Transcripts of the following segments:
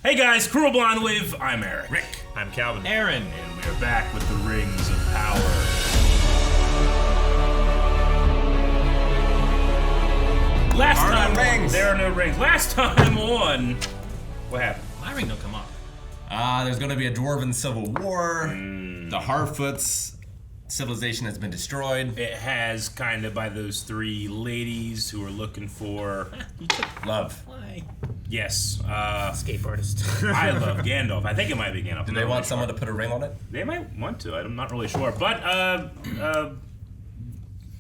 Hey guys, Cruel Blonde with I'm Eric. Rick. I'm Calvin. Aaron. And we are back with the Rings of Power. Last time rings. There are no rings. Last time on, what happened? My ring don't come up. There's going to be a dwarven civil war. The Harfoots civilization has been destroyed. It has, kind of, by those three ladies who are looking for Love. Why? yes. Escape artist. I love Gandalf. I think it might be Gandalf. Do they want someone to put a ring on it? They might want to. I'm not really sure, but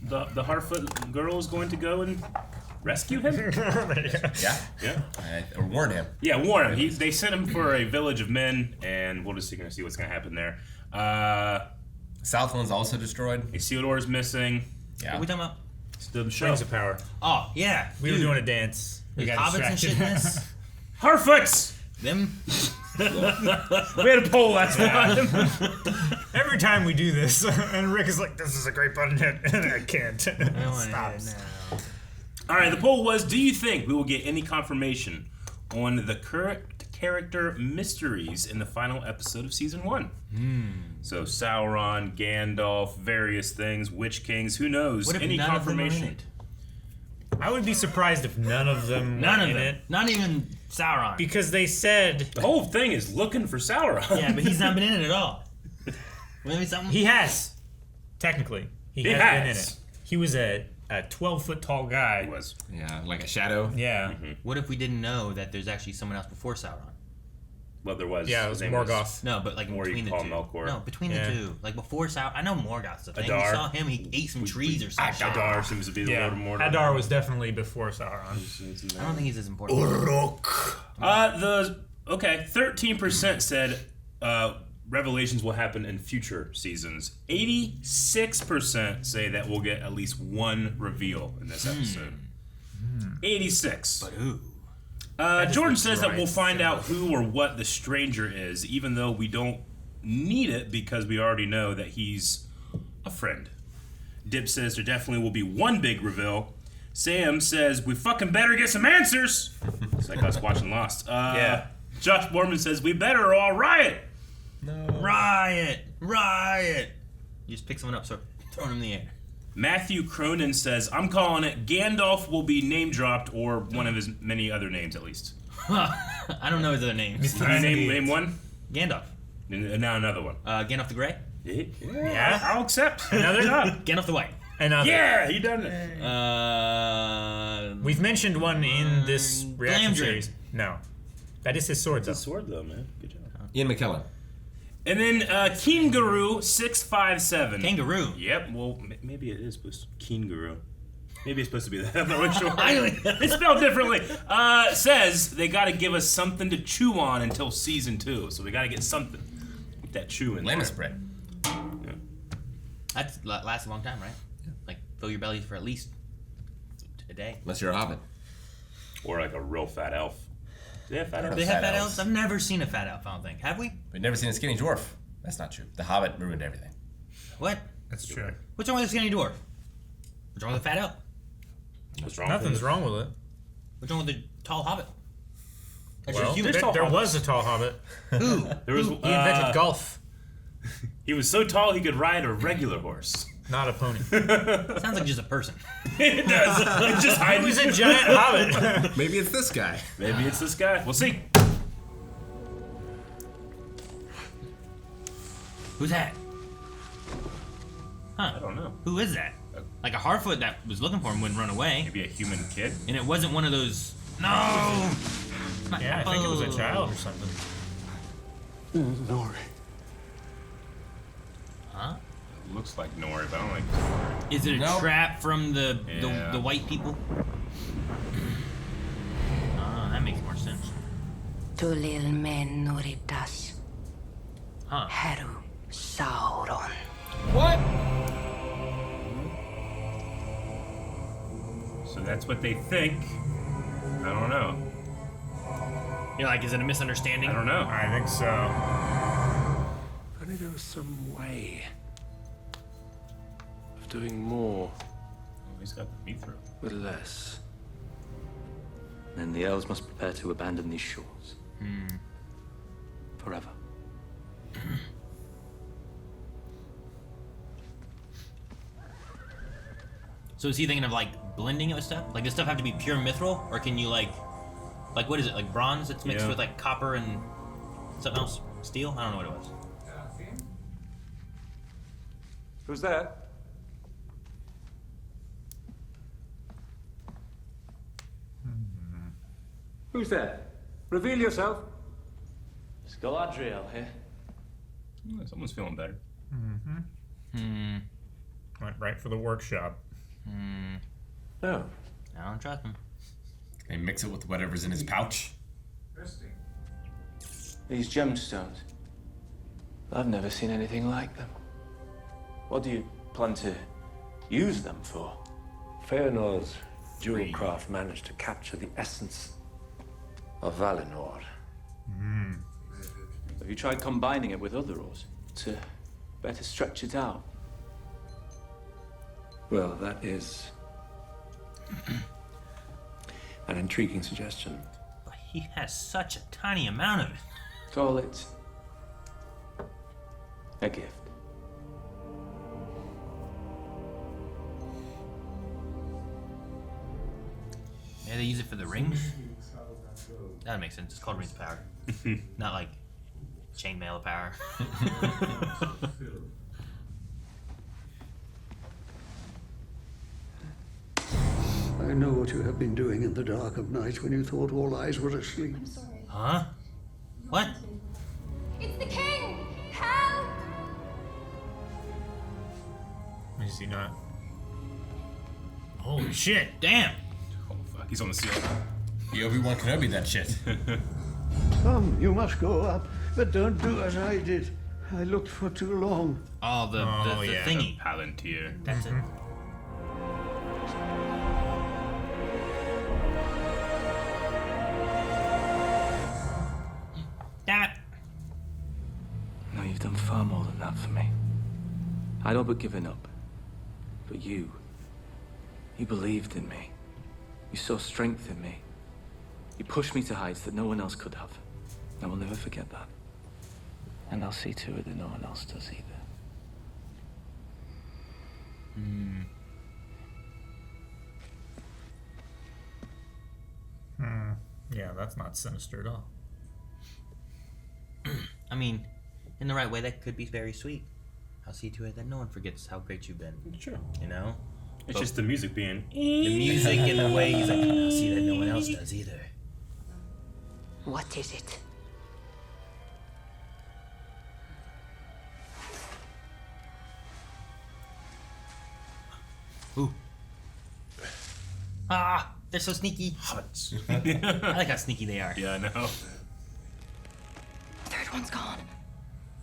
the Harfoot girl is going to go and rescue him. Yeah. Or warn him. Yeah, warn him. They sent him for a village of men, and we'll just see what's going to happen there. Southland's also destroyed. Isildur's missing. What Yeah. are we talking about? It's the show. Rings of Power. Oh, yeah. We were doing a dance. We There's got hobbits and shit in distracted. this. Harfoots! Them? We had a poll last time. Every time we do this, and Rick is like, "This is a great button hit," and I can't. I don't want to Stops. now. All right, the poll was, do you think we will get any confirmation on the current character mysteries in the final episode of Season 1? So Sauron, Gandalf, various things, Witch Kings, who knows? What if Any none confirmation? of them are in it? I would be surprised if none of them None were of in them. it, Not even Sauron. because they said The whole thing is looking for Sauron. Yeah, but he's not been in it at all. Maybe something? he has. Technically, he He has been in has. it. He was a 12-foot tall guy. He was. Yeah, like a shadow. Yeah. What if we didn't know that there's actually someone else before Sauron? Well, there was. Yeah, it his was name Morgoth. No, but like Or you between the call two. Melkor. No, between Yeah. the two. Like before Sauron. I know Morgoth's the thing. Adar. We saw him. He ate some trees or something. Adar seems to be the Yeah. Lord of Mordor. Hadar was definitely before Sauron. I don't think he's as important. 13% said revelations will happen in future seasons. 86% say that we'll get at least one reveal in this episode. 86. But who? Jordan the says that we'll right find out who or what the stranger is, even though we don't need it because we already know that he's a friend. Dib says there definitely will be one big reveal. Sam says we fucking better get some answers. It's like us watching Lost. Yeah. Josh Borman says we better all riot. Riot! Riot! You just pick someone up, so throw him in the air. Matthew Cronin says I'm calling it Gandalf will be name dropped or one of his many other names at least. I don't know his other names. Name one. Gandalf. And now another one. Gandalf the Grey? Yeah, I'll accept. Another? Gandalf the White. Another. Yeah, he done it. We've mentioned one in this reaction Glamdring. series. No. That is his sword, though. Sword though, man. Good job. Ian McKellen. And then Kingaroo 657. Kangaroo. Yep. Well, maybe it is supposed to Kingaroo. Maybe it's supposed to be that. I'm not really sure. I don't- It's spelled differently. Says they got to give us something to chew on until season 2. So we got to get something. Get that chew in there. Lammas bread. That lasts a long time, right? Like, fill your belly for at least a day. Unless you're a hobbit. Or like a real fat elf. Do they have fat elves? They have Fat fat elves. elves? I've never seen a fat elf, I don't think. Have we? We've never seen a skinny dwarf. That's not true. The Hobbit ruined everything. What? That's true. What's wrong with the skinny dwarf? What's wrong with the fat elf? What's wrong Nothing's with it? wrong with it. What's wrong with the tall hobbit? That's Well, just human. there was a tall hobbit. Who? There was, He invented golf, he was so tall he could ride a regular horse. not a pony. Sounds like just a person. It does. It just He hides. was a giant hobbit. Maybe it's this guy. Maybe it's this guy. We'll see. Who's that? I don't know. Who is that? Like a Harfoot that was looking for him wouldn't run away. Maybe a human kid. And it wasn't one of those. No! My Yeah, I think it was a apple. child or something. Nori. Huh? Looks like Nori, but I don't think it's Nori. Is it a Nope. trap from the Yeah. white people? Ah, that makes more sense. Tulil men noritas, Huh. Heru Sauron. What? So that's what they think. I don't know. You're like, is it a misunderstanding? I don't know. I think so. If only there was some way of doing more Oh, he's got the mithril. with less. Then the elves must prepare to abandon these shores. So is he thinking of like blending it with stuff? Like does stuff have to be pure mithril, or can you like what is it? Like bronze that's mixed with like copper and something else? Steel? I don't know what it was. Who's there? Who's there? Reveal yourself. It's Galadriel here. Someone's feeling better. Went right for the workshop. No. I don't trust him. They mix it with whatever's in his pouch. These gemstones. I've never seen anything like them. What do you plan to use them for? Feanor's jewel craft managed to capture the essence of Valinor. Have you tried combining it with other ores to better stretch it out? Well, that is an intriguing suggestion. But he has such a tiny amount of it. Call it a gift. Maybe they use it for the rings? That makes sense. It's called Rings of Power. Not like chainmail of power. I know what you have been doing in the dark of night when you thought all eyes were asleep. I'm sorry. Huh? What? It's the king! Help! Is he not? Holy shit! Damn! Oh fuck, he's on the ceiling. The Obi-Wan Kenobi that shit. Come, you must go up, but don't do as I did. I looked for too long. Oh, the Yeah, thingy. the Palantir. That's it. Damn it! No, you've done far more than that for me. I'd all but given up. But you believed in me. You saw strength in me. You pushed me to heights that no one else could have. I will never forget that. And I'll see to it that no one else does either. Yeah, that's not sinister at all. I mean, in the right way, that could be very sweet. I'll see to it that no one forgets how great you've been. Sure. You know? It's just the music being. The music and the way he's like, I'll see that no one else does either. What is it? Ooh. Ah, they're so sneaky. Huts. I like how sneaky they are. Yeah, I know. Third one's gone.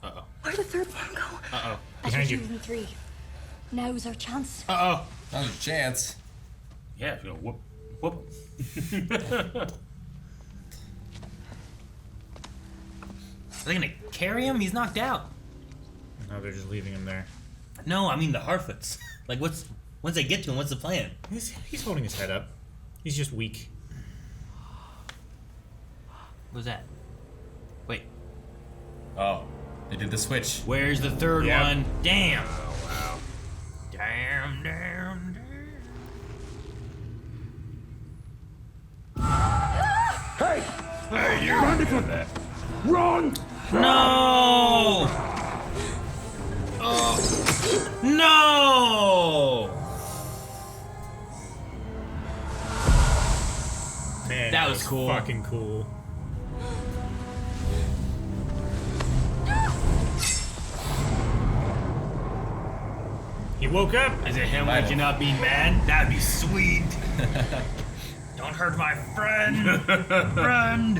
Uh-oh. Where'd the third one go? Uh-oh. As Behind we're you. choosing 3. Now's our chance. Uh-oh. Now's a chance. Yeah, you know, whoop, whoop. Are they gonna carry him? He's knocked out. Now they're just leaving him there. No, I mean the Harfoots. Like, once they get to him, what's the plan? He's holding his head up. He's just weak. What was that? Wait, Oh, they did the switch. where's the third Yep. one? Damn. Oh, wow. Damn. Hey! Hey, you're ready for that. Run! No! Oh. No! Man, That was cool. Fucking cool. He woke up. Is it him Bible. waking up being mad? That'd be sweet. Don't hurt my friend. Friend.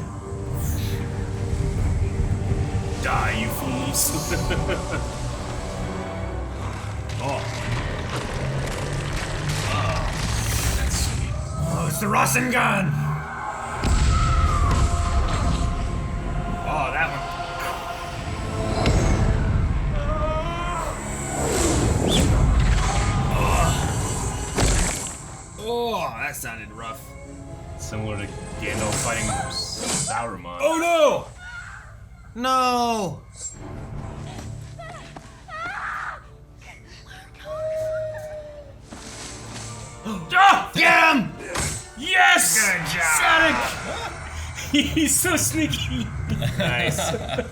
Die, you fools. That's sweet. Oh, it's the Rasengan. Oh, that one. Oh, that sounded rough. Similar to Gandalf fighting Sauron. Oh no! No! Yes! Good job. Sonic! He's so sneaky. Nice. I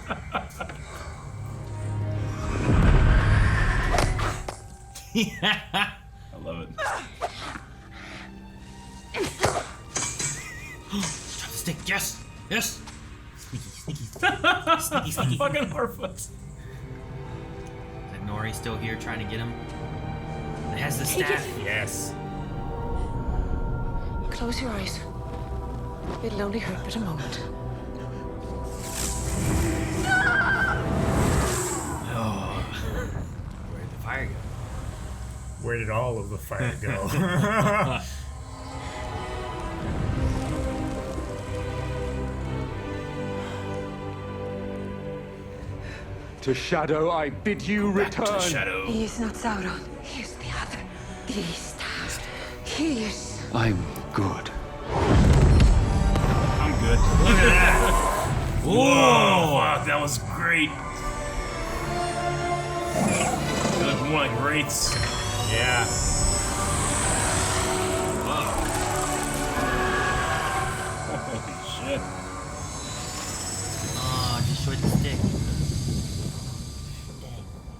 love it. Drop the stick. Yes. Yes. Sneaky. Sneaky. Fucking Harfoots. Is that Nori still here trying to get him? It has the staff. Yes. Close your eyes. It'll only hurt but a moment. Where'd the fire go? Where did all of the fire go? To Shadow I bid you return. Shadow. He is not Sauron. He is the other. The East. He is. I'm good. I'm good. Look at that. Whoa! Wow, that was great. They look more like wraiths. Yeah. Holy shit. Oh, destroyed the stick.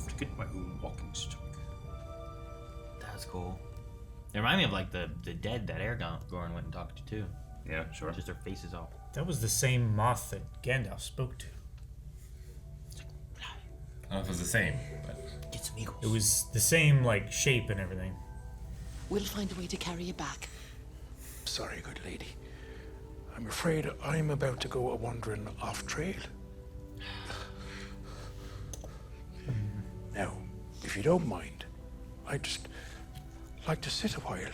To get my own walking stick. That was cool. They remind me of like the dead that Aragorn went and talked to too. Yeah, sure. Just their faces all. That was the same moth that Gandalf spoke to. I don't know if it was the same, but Get some eagles. It was the same, like, shape and everything. We'll find a way to carry you back. Sorry, good lady. I'm afraid I'm about to go a-wandering off trail. Now, if you don't mind, I'd just like to sit a while.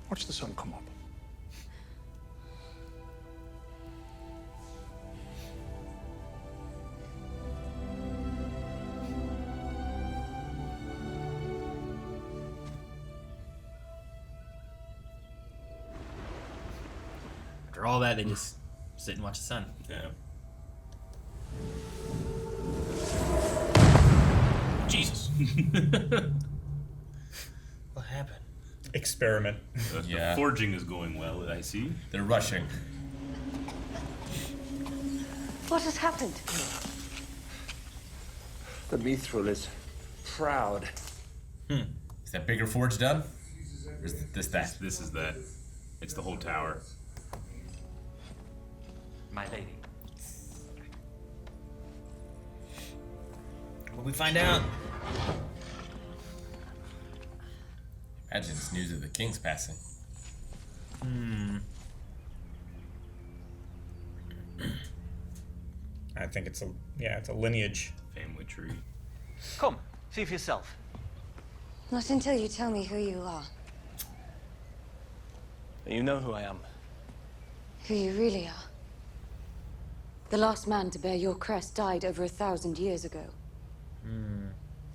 Watch the sun come up. After all that, they just sit and watch the sun. Yeah. Jesus. What happened? Experiment. Yeah. The forging is going well, I see. they're rushing. What has happened? The Mithril is proud. Is that bigger forge done? Or is this that? This is that. It's the whole tower. My lady. Will we find out? Imagine it's news of the king's passing. I think it's a lineage. Family tree. Come, see for yourself. Not until you tell me who you are. You know who I am. Who you really are. The last man to bear your crest died over 1,000 years ago.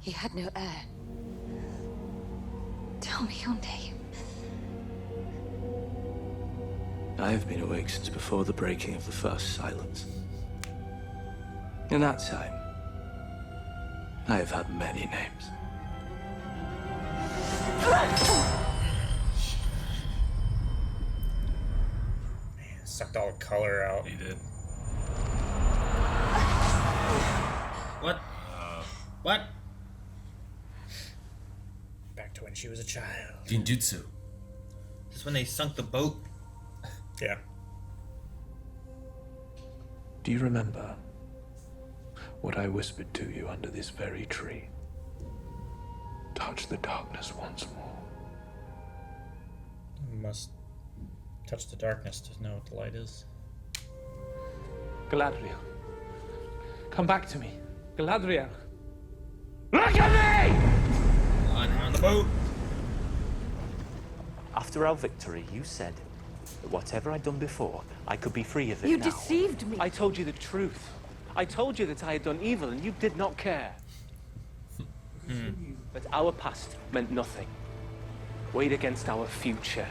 He had no heir. Tell me your name. I have been awake since before the breaking of the first silence. In that time, I have had many names. Man, sucked all the color out. He did. What? What? Back to when she was a child. Genjutsu. Is this when they sunk the boat? Yeah. Do you remember what I whispered to you under this very tree? Touch the darkness once more. You must touch the darkness to know what the light is. Galadriel. Come back to me. Galadriel. Look at me! On the boat. After our victory, you said that whatever I'd done before, I could be free of it You now. deceived me. I told you the truth. I told you that I had done evil and you did not care. But our past meant nothing. Weighed against our future,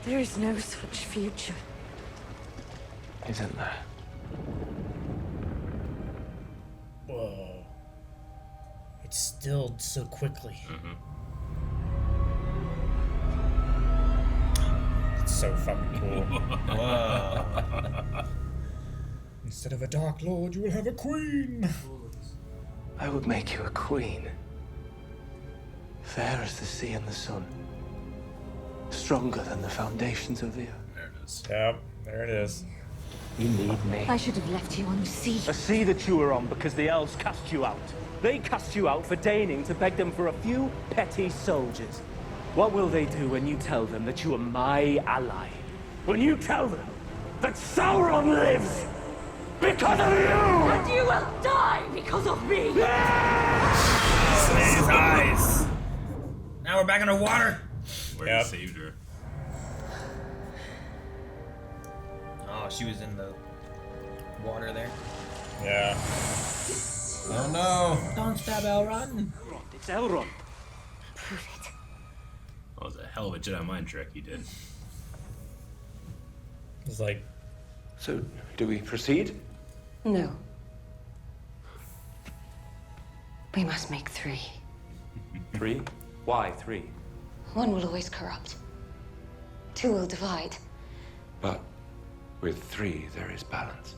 There is no such future. isn't there? Whoa. It stilled so quickly. so fucking cool. Whoa. Instead of a Dark Lord, you will have a queen. I would make you a queen. Fair as the sea and the sun. Stronger than the foundations of the earth. There it is. Yep, there it is. You need me. I should have left you on the sea. A sea that you were on because the elves cast you out. They cast you out for deigning to beg them for a few petty soldiers. What will they do when you tell them that you are my ally? When you tell them that Sauron lives because of you! And you will die because of me! Slaying his eyes. Now we're back underwater. Where Yep. he saved her. Oh, she was in the water there. Yeah. Oh no. Don't stab Elrond. It's Elrond. Prove it. That was a hell of a Jedi mind trick he did. It's like, So, do we proceed? No. We must make 3. 3? Why 3? One will always corrupt. 2 will divide. But with 3, there is balance.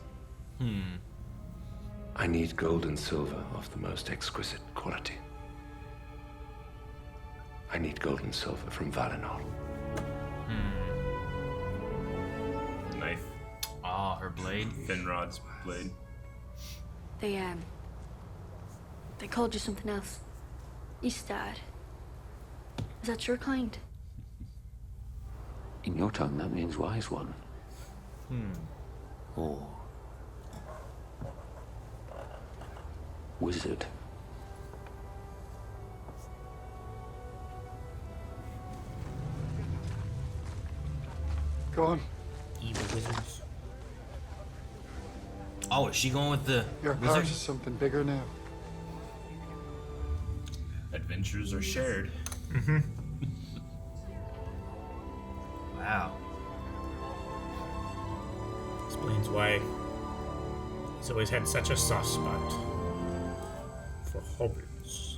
I need gold and silver of the most exquisite quality. I need gold and silver from Valinor. Knife. Oh, her blade. Finrod's blade. They called you something else. Istad. Is that your kind? In your tongue, that means wise one. Or wizard. Go on. Evil wizards. Oh, is she going with the You're part wizard? of something bigger now. Adventures are shared. Wow. explains why he's always had such a soft spot for hobbits.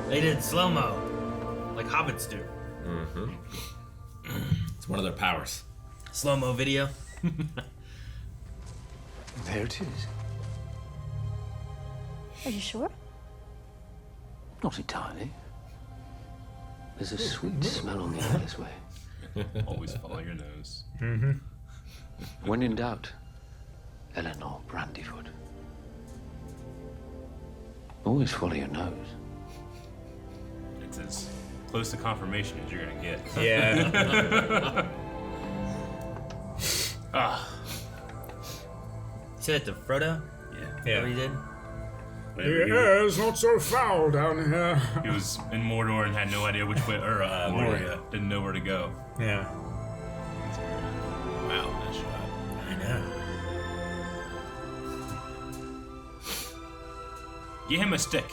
They did slow-mo, like hobbits do. Mm-hmm. It's one of their powers. Slow-mo video. There it is. Are you sure? Not entirely. There's a sweet smell on the air this way. Always follow your nose. Mm-hmm. When in doubt, Eleanor Brandyfoot. Always follow your nose. It's as close to confirmation as you're gonna get. Yeah. You said it to Frodo? Yeah. What he did? The air is not so foul down here. He was in Mordor and had no idea which way, or Moria didn't know where to go. Yeah. Wow, that shot. I know. Give him a stick.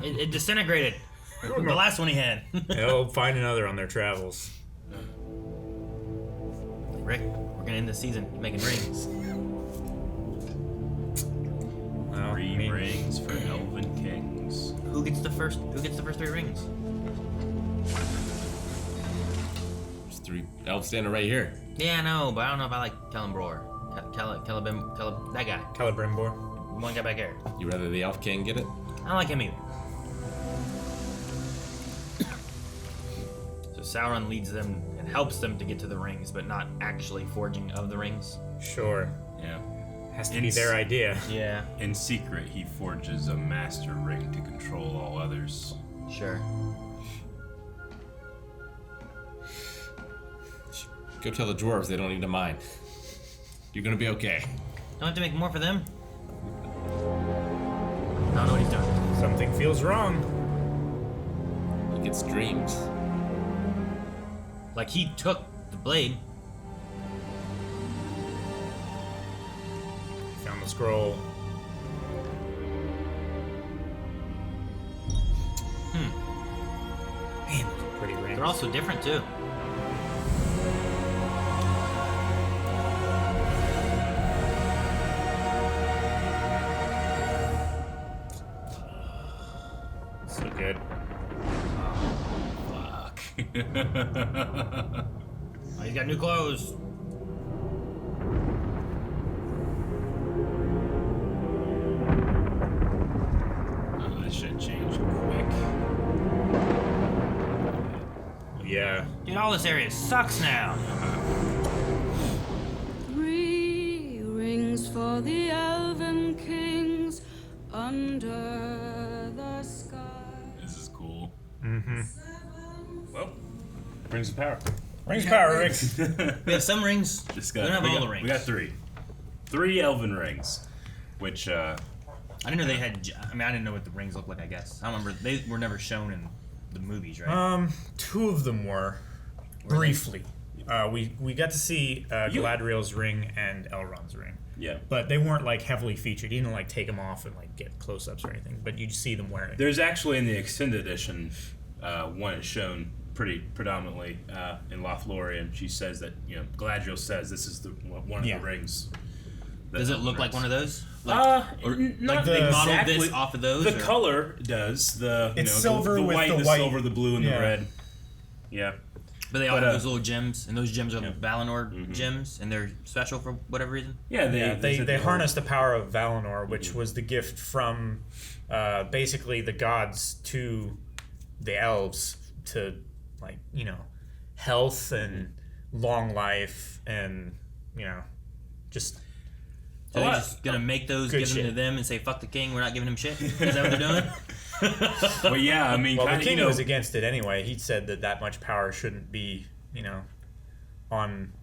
It disintegrated. The last one he had. They'll find another on their travels. Rick, we're gonna end the season making rings. Well, 3 rings for elven kings. Who gets the first 3 rings? There's 3 elves standing right here. Yeah, I know, but I don't know if I like Celebrimbor. That guy. Celebrimbor. One guy back here. You rather the elf king get it? I don't like him either. So Sauron leads them and helps them to get to the rings, but not actually forging of the rings. Sure. Yeah. Has to be their idea. Yeah. In secret, he forges a master ring to control all others. Sure. Go tell the dwarves they don't need to mine. You're gonna be okay. Don't have to make more for them. I don't know what he's doing. Something feels wrong. He gets dreams. Like he took the blade. Found the scroll. Man, They're also different too. So good. Fuck. Oh, he's got new clothes. Oh, this shit changed quick. Yeah. Dude, all this area sucks now. 3 rings for the elven kings under the sky. This is cool. Mm-hmm. Well, rings of power. Rings of power, Rick. We have some rings. Just We don't have all the rings. We got 3. 3 elven rings, which I didn't know they had. I mean, I didn't know what the rings looked like. I guess I don't remember. They were never shown in the movies, right? 2 of them were briefly. We got to see Galadriel's ring and Elrond's ring. Yeah. But they weren't like heavily featured. You didn't like take them off and like get close-ups or anything. But you see them wearing. There's actually in the extended edition, one is shown pretty predominantly in Lothlorien. She says that Galadriel says this is one of the rings. Does it look like one of those? Not like they modeled this off of those? The color does. It's silver the with white, the the white. silver, the blue, and the red. Yeah. But they all have those little gems, and those gems are Valinor gems, and they're special for whatever reason. Yeah, they harness the power of Valinor, which was the gift from basically the gods to the elves to health and long life and just. So they're just gonna make those, give them to them, and say "fuck the king." We're not giving him shit. Is that what they're doing? Well, yeah. I mean, well, the king was against it anyway. He said that much power shouldn't be, on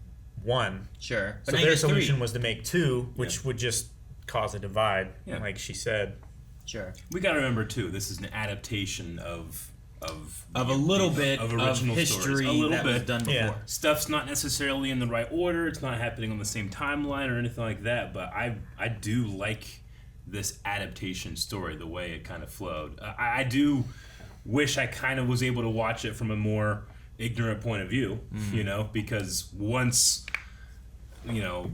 one. Sure. So But their solution was to make 2, which would just cause a divide, like she said. Sure. We got to remember too. This is an adaptation of a little bit of original history stories. A little that bit. was done before. Yeah. Stuff's not necessarily in the right order. It's not happening on the same timeline or anything like that. But I do like this adaptation story, the way it kind of flowed. I do wish I kind of was able to watch it from a more ignorant point of view, because once Halbrand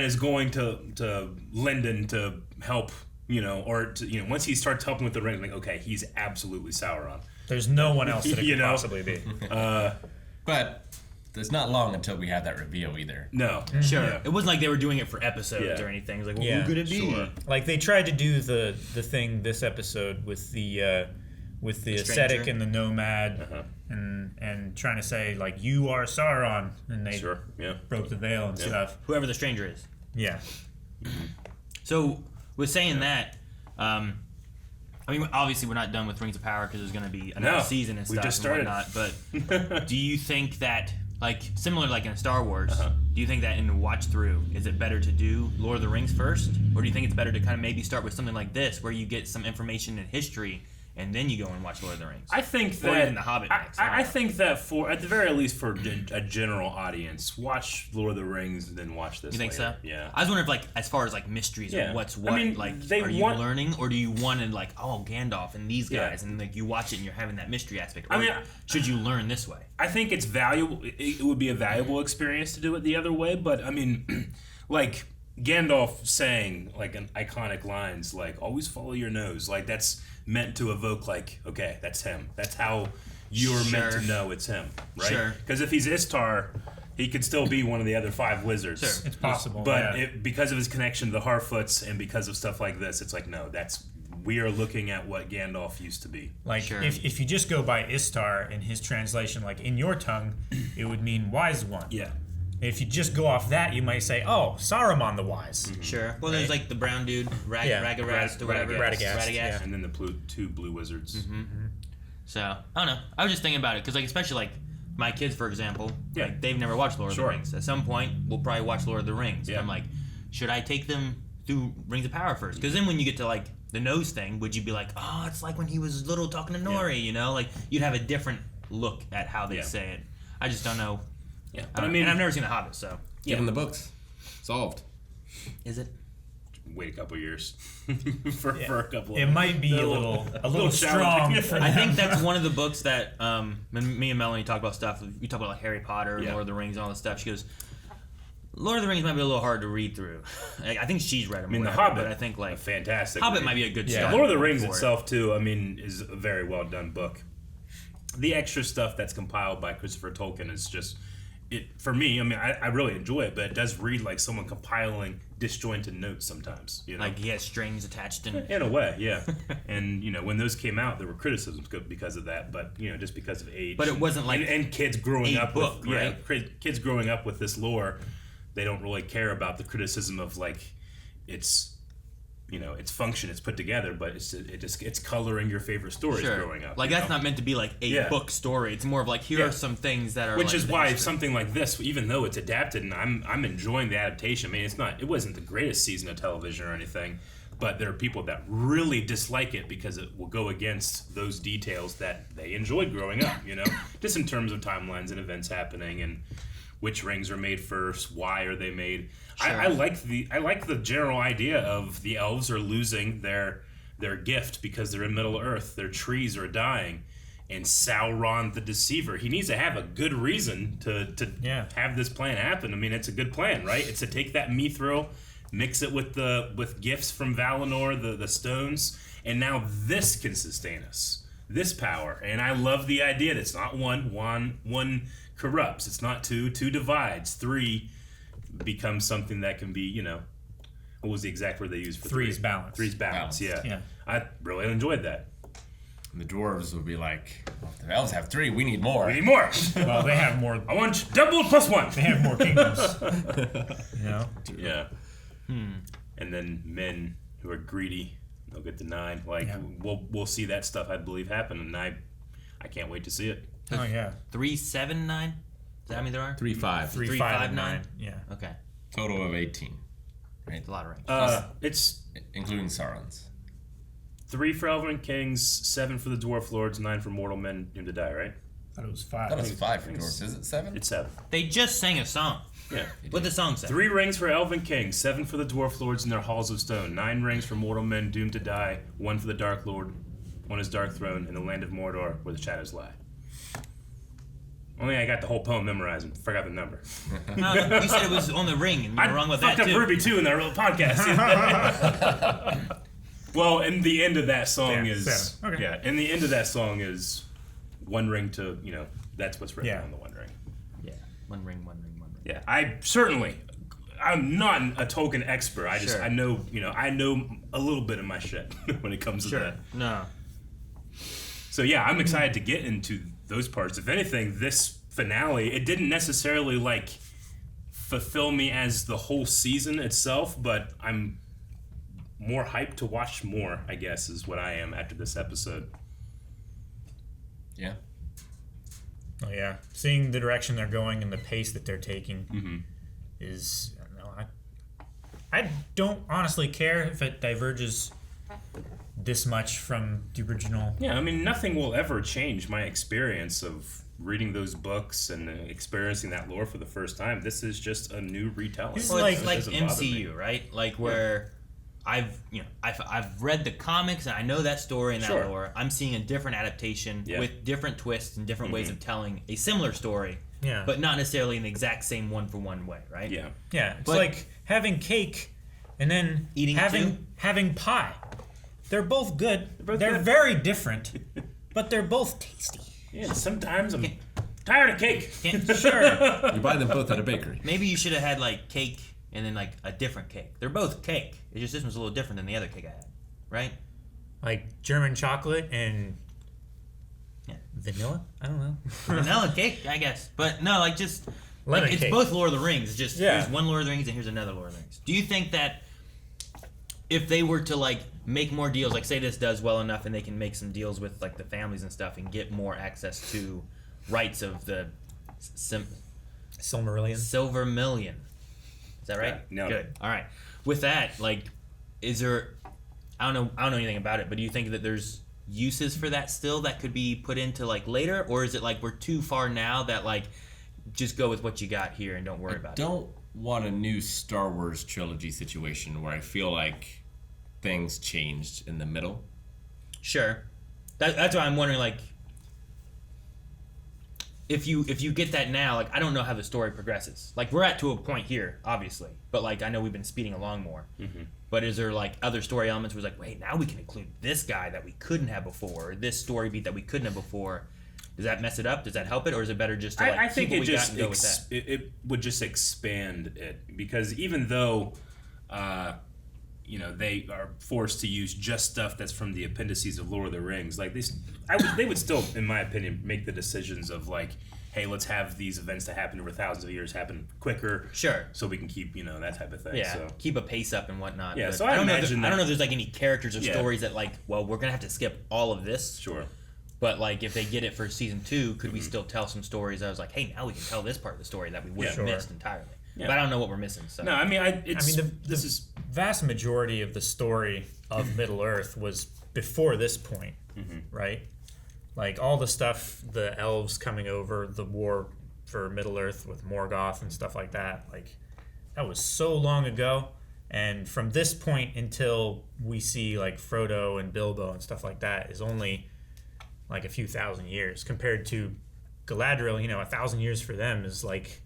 is going to Lindon to help. Once he starts helping with the ring, like, okay, he's absolutely Sauron. There's no one else that it could possibly be. But it's not long until we have that reveal either. No. Sure. Yeah. It wasn't like they were doing it for episodes or anything. It was like, well, who could it be? Sure. Like they tried to do the thing this episode with the ascetic and the nomad, and trying to say like you are Sauron, and they broke the veil and stuff. Whoever the stranger is. Yeah. So with saying that, I mean, obviously we're not done with Rings of Power because there's going to be another season and stuff. We just started. And whatnot, but do you think that, like, similar like in Star Wars, do you think that in watch through, is it better to do Lord of the Rings first? Or do you think it's better to kind of maybe start with something like this where you get some information in history and then you go and watch Lord of the Rings? I think or that even The Hobbit next. I think that for at the very least for a general audience, watch Lord of the Rings and then watch this. You think later. so? Yeah. I was wondering if, like, as far as like mysteries and what's what, are you learning, or do you want to like, oh, Gandalf and these guys, and like you watch it and you're having that mystery aspect? Or should you learn this way? I think it's valuable. It would be a valuable experience to do it the other way, but I mean, like Gandalf saying like an iconic lines like "always follow your nose," like that's meant to evoke like, okay, that's him. That's how you're meant to know it's him, right? Sure. Because if he's Istar, he could still be one of the other 5 wizards. Sure. It's possible, but because of his connection to the Harfoots and because of stuff like this, it's like, no, we are looking at what Gandalf used to be. Like, if you just go by Istar in his translation, like in your tongue, it would mean wise one. Yeah. If you just go off that, you might say, oh, Saruman the Wise. Mm-hmm. Sure. Well, there's like the brown dude, Radagast or whatever. Radagast. Yeah. And then the 2 blue wizards. Mm-hmm. So, I don't know. I was just thinking about it, because like, especially like my kids, for example, like, they've never watched Lord of the Rings. At some point, we'll probably watch Lord of the Rings. And I'm like, should I take them through Rings of Power first? Because then when you get to like the nose thing, would you be like, oh, it's like when he was little talking to Nori, Like, you'd have a different look at how they say it. I just don't know. Yeah, but I mean, and I've never seen The Hobbit, so give them the books. Solved. Is it? wait a couple years for a couple. It might be a little strong. I think that's one of the books that when me and Melanie talk about stuff. We talk about like Harry Potter, and Lord of the Rings, and all this stuff. She goes, Lord of the Rings might be a little hard to read through. I think she's read them. I mean, The Hobbit, but I think like fantastic. Hobbit might be a good. Yeah, Lord of the Rings itself too. I mean, is a very well done book. The extra stuff that's compiled by Christopher Tolkien is just it for me. I mean, I really enjoy it, but it does read like someone compiling disjointed notes sometimes. You know, like he has strings attached in a way, yeah. And you know, when those came out, there were criticisms because of that, but you know, just because of age. But it wasn't like and kids growing up book, with right? Kids growing up with this lore. They don't really care about the criticism of like its, you know, its function, it's put together, but it's coloring your favorite stories growing up. Like that's not meant to be like a book story. It's more of like here are some things that are. Which like is why something like this, even though it's adapted, and I'm enjoying the adaptation. I mean, it wasn't the greatest season of television or anything, but there are people that really dislike it because it will go against those details that they enjoyed growing up. You know, just in terms of timelines and events happening and which rings are made first, why are they made. Sure. I like the general idea of the elves are losing their gift because they're in Middle Earth. Their trees are dying, and Sauron the Deceiver, he needs to have a good reason to have this plan happen. I mean, it's a good plan, right? It's to take that mithril, mix it with gifts from Valinor, the stones, and now this can sustain us. This power, and I love the idea that it's not one corrupts. It's not two divides. 3 becomes something that can be, you know, what was the exact word they used for 3? 3 is balance. 3 is balance. Yeah. I really enjoyed that. And the dwarves would be like, well, if the elves have 3, we need more. We need more. Well, they have more. I want double plus 1. They have more kingdoms. You know? Yeah. And then men who are greedy, they'll get the 9. Like we'll see that stuff, I believe, happen, and I can't wait to see it. Oh yeah. 3, 7, 9. Does that mean there are 3, 5. 3, 5, 9. Yeah. Okay. Total of 18. Right. It's a lot of rings. It's including Sauron's. 3 for Elven Kings, 7 for the Dwarf Lords, 9 for mortal men doomed to die. Right? I thought it was 5. That was 5 for dwarves. Is it 7? It's 7. They just sang a song. Yeah. What the song say? 3 rings for Elven Kings, 7 for the Dwarf Lords in their halls of stone, 9 rings for mortal men doomed to die, 1 for the Dark Lord, 1 is Dark Throne, in the land of Mordor where the shadows lie. Only I got the whole poem memorized and forgot the number. No, you said it was on the ring, and you were wrong with that too. I fucked up Ruby too in that little podcast. Well, and the end of that song is and the end of that song is 1 ring to, you know, that's what's written on the 1 ring. Yeah, 1 ring, 1 ring, 1 ring. Yeah, I'm not a Tolkien expert. I know, you know, I know a little bit of my shit when it comes to that. No. So yeah, I'm excited to get into those parts. If anything, this finale, it didn't necessarily like fulfill me as the whole season itself, but I'm more hyped to watch more, I guess, is what I am after this episode. Yeah. Oh yeah, seeing the direction they're going and the pace that they're taking is, I don't honestly care if it diverges this much from the original. Yeah, I mean, nothing will ever change my experience of reading those books and experiencing that lore for the first time. This is just a new retelling. It's like MCU, right? Like where I've read the comics and I know that story and that lore. I'm seeing a different adaptation with different twists and different ways of telling a similar story. Yeah. But not necessarily in the exact same 1-for-1 way, right? Yeah. Yeah. It's like having cake and then having pie. They're both good. They're very different, but they're both tasty. Yeah, sometimes I'm tired of cake. Sure. You buy them both at a bakery. Maybe you should have had like cake and then like a different cake. They're both cake. It's just this one's a little different than the other cake I had, right? Like German chocolate and vanilla? I don't know. Vanilla cake, I guess. But no, like just like, it's both Lord of the Rings. It's just here's one Lord of the Rings and here's another Lord of the Rings. Do you think that if they were to like make more deals, like say this does well enough and they can make some deals with like the families and stuff and get more access to rights of the Silmarillion? Silvermillion. Is that right? No. Good. All right. With that, like, is there? I don't know anything about it, but do you think that there's uses for that still that could be put into like later, or is it like we're too far now that like just go with what you got here and don't worry about it? want a new Star Wars trilogy situation where I feel like things changed in the middle. Sure. That's why I'm wondering, like, if you get that now, like, I don't know how the story progresses. Like, we're at to a point here, obviously, but like I know we've been speeding along more. Mm-hmm. But is there like other story elements where it's like, wait, now we can include this guy that we couldn't have before, or this story beat that we couldn't have before? Does that mess it up? Does that help it, or is it better just to like I think keep what it we just got and go with that? it would just expand it, because even though they are forced to use just stuff that's from the appendices of Lord of the Rings, like they would still, in my opinion, make the decisions of like, hey, let's have these events that happen over thousands of years happen quicker, sure, so we can keep that type of thing. Yeah, so keep a pace up and whatnot. Yeah, but so I don't know if there's like any characters or stories that like, well, we're gonna have to skip all of this. Sure. But like, if they get it for season 2, could we still tell some stories? I was like, hey, now we can tell this part of the story that we would have missed entirely. Yeah. But I don't know what we're missing. So. No, I mean, this is vast majority of the story of Middle Earth was before this point, right? Like all the stuff, the elves coming over, the war for Middle Earth with Morgoth and stuff like that. Like that was so long ago, and from this point until we see like Frodo and Bilbo and stuff like that is only like a few thousand years compared to Galadriel. 1,000 years for them is like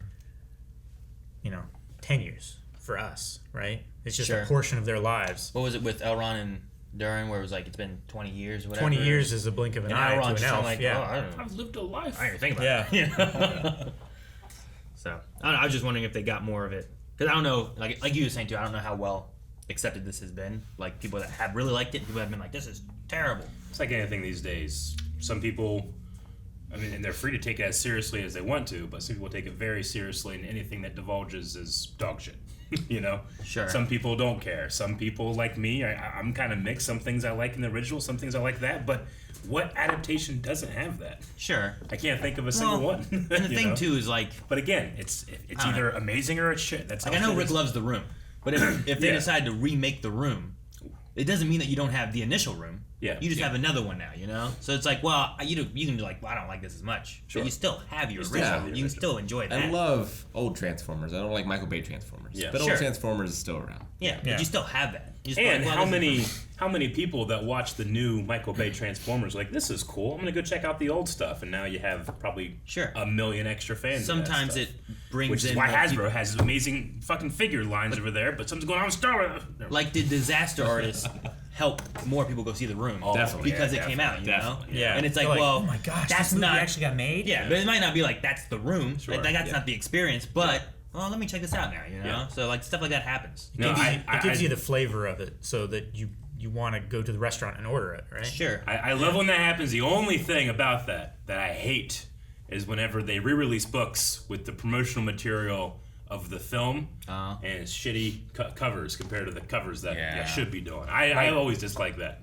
10 years for us, right? It's just a portion of their lives. What was it with Elrond and Durin, where it was like it's been 20 years or whatever? 20 years is a blink of an eye to an elf. Like, yeah. I don't know. I've lived a life. I didn't think about it. So I don't know, I was just wondering if they got more of it, because I don't know, like you were saying too, I don't know how well accepted this has been. Like people that have really liked it, people have been like, this is terrible. It's like anything these days. Some people, and they're free to take it as seriously as they want to, but some people take it very seriously, and anything that divulges is dog shit. Sure. Some people don't care. Some people, like me, I'm kind of mixed. Some things I like in the original, some things I like that. But what adaptation doesn't have that? Sure. I can't think of a single one. And the thing too is like, but again, it's either amazing or it's shit. That's like, I know Rick loves The Room, but if they decide to remake The Room, it doesn't mean that you don't have the initial Room. Yeah. You just have another one now, So it's like, well, you can be like, well, I don't like this as much. Sure. But you still have your original. You can still enjoy that. I love old Transformers. I don't like Michael Bay Transformers. Yeah. But old Transformers is still around. Yeah, but you still have that. And like, well, how many people that watch the new Michael Bay Transformers are like, this is cool, I'm gonna go check out the old stuff, and now you have probably a million extra fans. Sometimes it brings which is why Hasbro has amazing fucking figure lines over there, but something's going on with Star Wars. Like, did Disaster Artist help more people go see The Room? Definitely. Because it came out, Yeah. And it's like, like, well, oh my gosh, that's this movie not actually got made. Yeah, but it might not be like that's The Room. Sure. That's not the experience, but well, let me check this out now. Yeah. So like stuff like that happens. It gives you the flavor of it, so that you want to go to the restaurant and order it, right? Sure. I love when that happens. The only thing about that I hate is whenever they re-release books with the promotional material of the film and it's shitty covers compared to the covers that you should be doing. I always dislike that.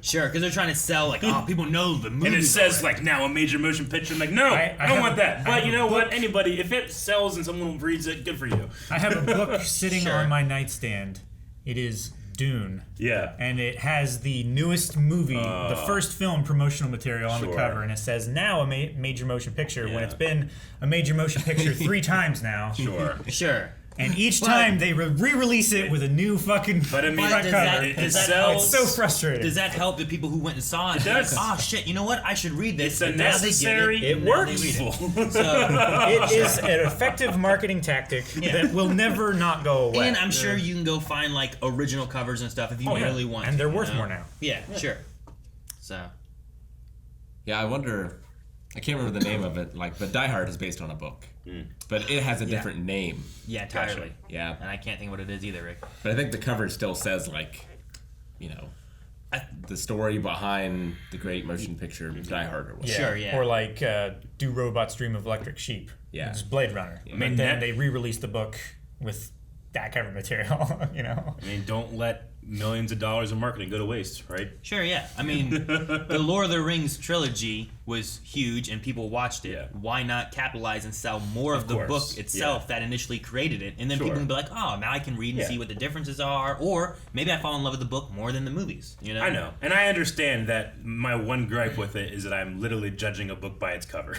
Sure, because they're trying to sell like, oh, people know the movie. And it says like now a major motion picture. I'm like, no, I don't want that. But you know what? Anybody, if it sells and someone reads it, good for you. I have a book sitting on my nightstand. It is Dune. Yeah. And it has the newest movie, the first film promotional material on the cover, and it says now a major motion picture when it's been a major motion picture 3 times now. Sure. And each time they re-release it with a new fucking front cover. It's so frustrating. Does that help the people who went and saw it? It does. Like, oh shit! You know what? I should read this. It's a necessary. It works. It is an effective marketing tactic that will never not go away. And I'm sure you can go find like original covers and stuff if you really want. And they're worth more now. Yeah, sure. So. Yeah, I wonder. I can't remember the name of it. Like, but Die Hard is based on a book, but it has a different name. Yeah, entirely. Gotcha. Yeah, and I can't think of what it is either, Rick. But I think the cover still says like, the story behind the great motion picture Die Hard or whatever. Sure, yeah. Or like Do Robots Dream of Electric Sheep? Yeah, it's Blade Runner. Yeah. But then they re-released the book with that cover material. I mean, don't let millions of dollars in marketing go to waste, right? Sure, yeah. I mean, the Lord of the Rings trilogy was huge and people watched it. Yeah. Why not capitalize and sell more of the book itself that initially created it? And then people can be like, oh, now I can read and see what the differences are. Or maybe I fall in love with the book more than the movies, I know. And I understand that my one gripe with it is that I'm literally judging a book by its cover.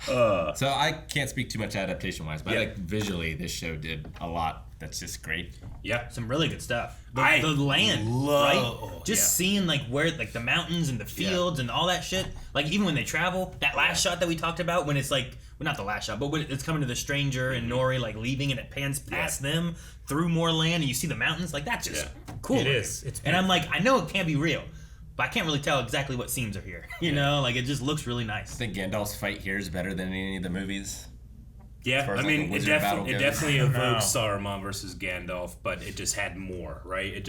So I can't speak too much adaptation-wise, but like visually, this show did a lot. That's just great. Yeah, some really good stuff. The land, right? Just seeing like where like the mountains and the fields and all that shit. Like even when they travel, that last shot that we talked about, when it's like, well, not the last shot, but when it's coming to the stranger and Nori like leaving and it pans past them through more land and you see the mountains, like that's just cool. It is. It's and I'm like, I know it can't be real, but I can't really tell exactly what scenes are here. You know, like it just looks really nice. I think Gandalf's fight here is better than any of the movies. Yeah, I mean, it definitely evokes Saruman versus Gandalf, but it just had more, right?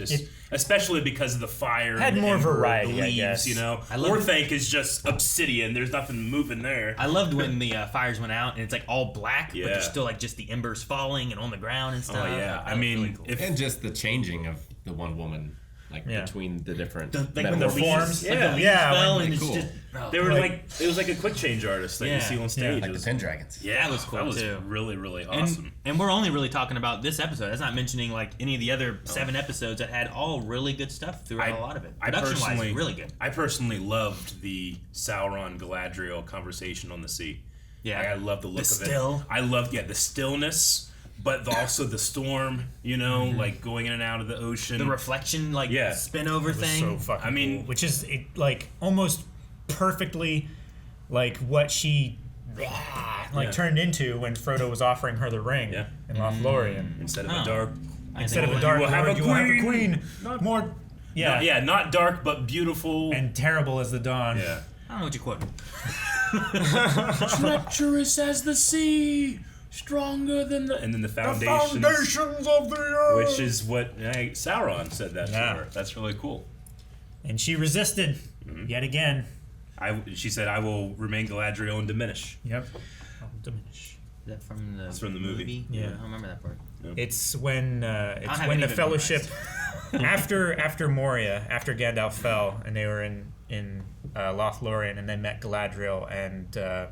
Especially because of the fire. Had and more ember, variety, the leaves, I guess. You know, Orthanc is just obsidian. There's nothing moving there. I loved when the fires went out and it's like all black, but there's still like just the embers falling and on the ground and stuff. Oh yeah, I mean, really cool. And just the changing of the one woman. Like between the different when the forms, fell and it's just they were like it was like a quick change artist that you see on stage, like the Pendragons. Yeah, that was cool. That was too. really really awesome. And we're only really talking about this episode. That's not mentioning like any of the other 7 episodes that had all really good stuff throughout a lot of it. Production-wise, really good. I personally loved the Sauron Galadriel conversation on the sea. Yeah, I love the look of still. it. I loved the stillness. But also the storm, you know, like going in and out of the ocean. The reflection, like spin over thing. So fucking cool. Which is like almost perfectly like what she turned into when Frodo was offering her the ring in Lothlorien. Instead of a dark Lord, you will have a queen. More not dark but beautiful and terrible as the dawn. Yeah. I don't know what you're quoting. Treacherous as the sea. Stronger than the... And then the foundations of the earth. Which is what Sauron said that to her. That's really cool. And she resisted yet again. She said, I will remain Galadriel and diminish. Yep. I'll diminish. Is that from the That's from the movie? Yeah. I don't remember that part. Yep. It's when the Fellowship... after Moria, after Gandalf fell, and they were in Lothlorien, and they met Galadriel, and...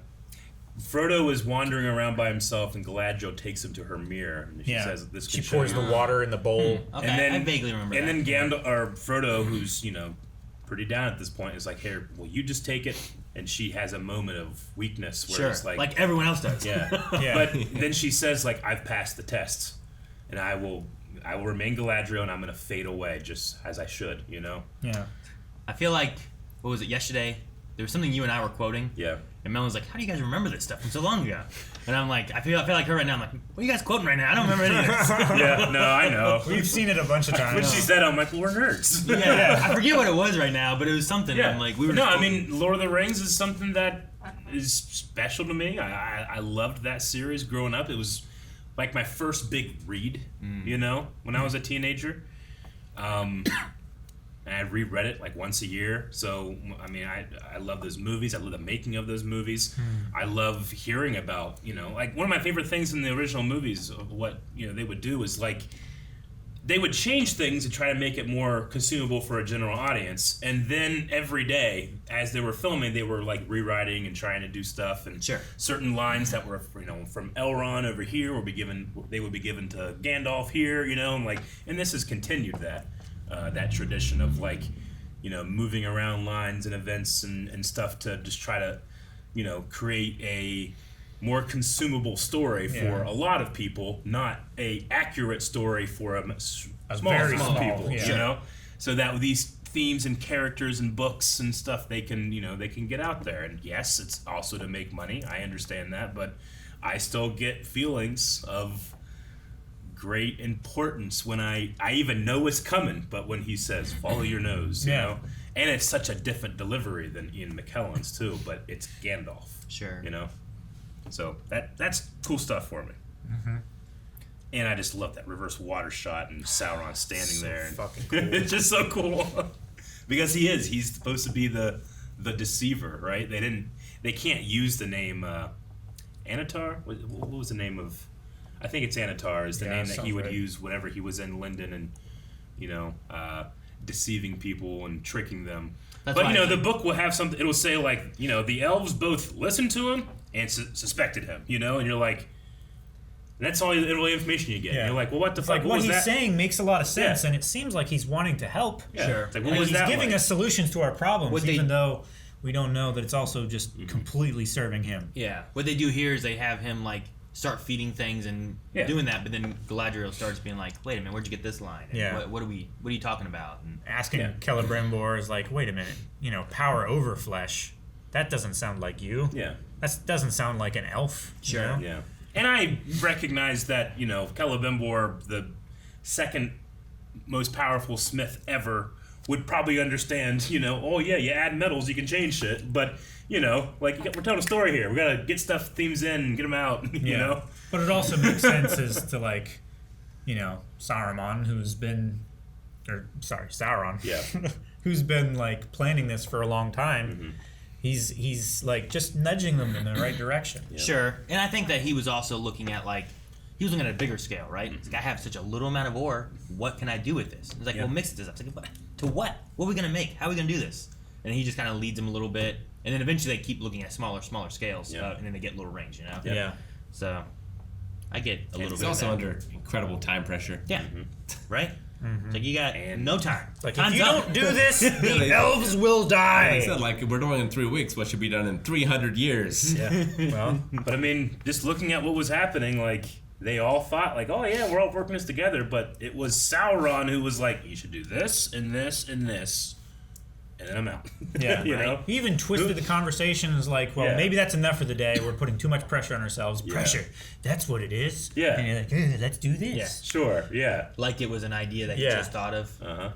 Frodo is wandering around by himself, and Galadriel takes him to her mirror. And she says, "This." She pours the water in the bowl. Okay, and then, I vaguely remember. And then Frodo, who's pretty down at this point, is like, "Here, will you just take it?" And she has a moment of weakness where it's like everyone else does. Yeah. But then she says, "Like I've passed the tests, and I will remain Galadriel, and I'm going to fade away just as I should." You know. Yeah. I feel like what was it yesterday? There was something you and I were quoting. Yeah. And Mel was like, "How do you guys remember this stuff from so long ago?" And I'm like, I feel like her right now. I'm like, "What are you guys quoting right now? I don't remember any of this." Yeah, no, I know. We've seen it a bunch of times. When she said, I'm like, well, we're nerds. Yeah, I forget what it was right now, but it was something. Yeah. I'm like, we were. No, I mean, Lord of the Rings is something that is special to me. I loved that series growing up. It was like my first big read, you know, when I was a teenager. And I reread it like once a year. So, I mean, I love those movies. I love the making of those movies. I love hearing about, like one of my favorite things in the original movies of what, they would do is like, they would change things and try to make it more consumable for a general audience. And then every day, as they were filming, they were like rewriting and trying to do stuff. And certain lines that were, from Elrond over here they would be given to Gandalf here, and this has continued that tradition of like, moving around lines and events and stuff to just try to, create a more consumable story for a lot of people, not a accurate story for a small amount of people, so that these themes and characters and books and stuff, they can get out there. And yes, it's also to make money. I understand that, but I still get feelings of great importance when I even know it's coming, but when he says follow your nose, you know, and it's such a different delivery than Ian McKellen's too, but it's Gandalf, so that's cool stuff for me. And I just love that reverse water shot and Sauron standing there and fucking cool. It's just so cool because he's supposed to be the deceiver, right? They can't use the name Anatar. What was the name of? I think it's Anatar is the name that he would use whenever he was in Lindon and, deceiving people and tricking them. But, the book will have something, it'll say like, the elves both listened to him and suspected him, and you're like, that's all the information you get. Yeah. You're like, well, what the fuck? Like, what he's saying makes a lot of sense, and it seems like he's wanting to help. Yeah. Sure. Like, he's giving us solutions to our problems, even though we don't know that it's also just completely serving him. Yeah. What they do here is they have him like start feeding things and doing that, but then Galadriel starts being like, "Wait a minute, where'd you get this line? And what are you talking about?" And asking Celebrimbor is like, "Wait a minute, power over flesh. That doesn't sound like you. Yeah, that doesn't sound like an elf." Sure. Yeah. And I recognize that Celebrimbor, the second most powerful smith ever, would probably understand. Oh yeah, you add metals, you can change shit, but. We're telling a story here. We gotta get themes in and get them out. You know, but it also makes sense as to Saruman, Sauron, who's been planning this for a long time. Mm-hmm. He's just nudging them in the right direction. Yeah. Sure, and I think that he was also looking at he was looking at a bigger scale, right? Mm-hmm. It's like, I have such a little amount of ore. What can I do with this? It's like, well, mix this up. It's like, to what? What are we gonna make? How are we gonna do this? And he just kind of leads them a little bit. And then eventually they keep looking at smaller scales, and then they get little rings, Yeah. So I get a little bit. It's also under incredible time pressure. Yeah. Right. Mm-hmm. It's like you got no time. Like if you don't do this, the elves will die. I said we're doing in 3 weeks. What should be done in 300 years? Yeah. Well, but I mean, just looking at what was happening, they all thought oh yeah, we're all working this together, but it was Sauron who was like, you should do this and this and this. And then I'm out. Yeah, He even twisted the conversation and was like, well, maybe that's enough for the day. We're putting too much pressure on ourselves. Pressure. That's what it is. Yeah. And you're like, let's do this. Yeah. Sure, yeah. Like it was an idea that he just thought of. Uh-huh.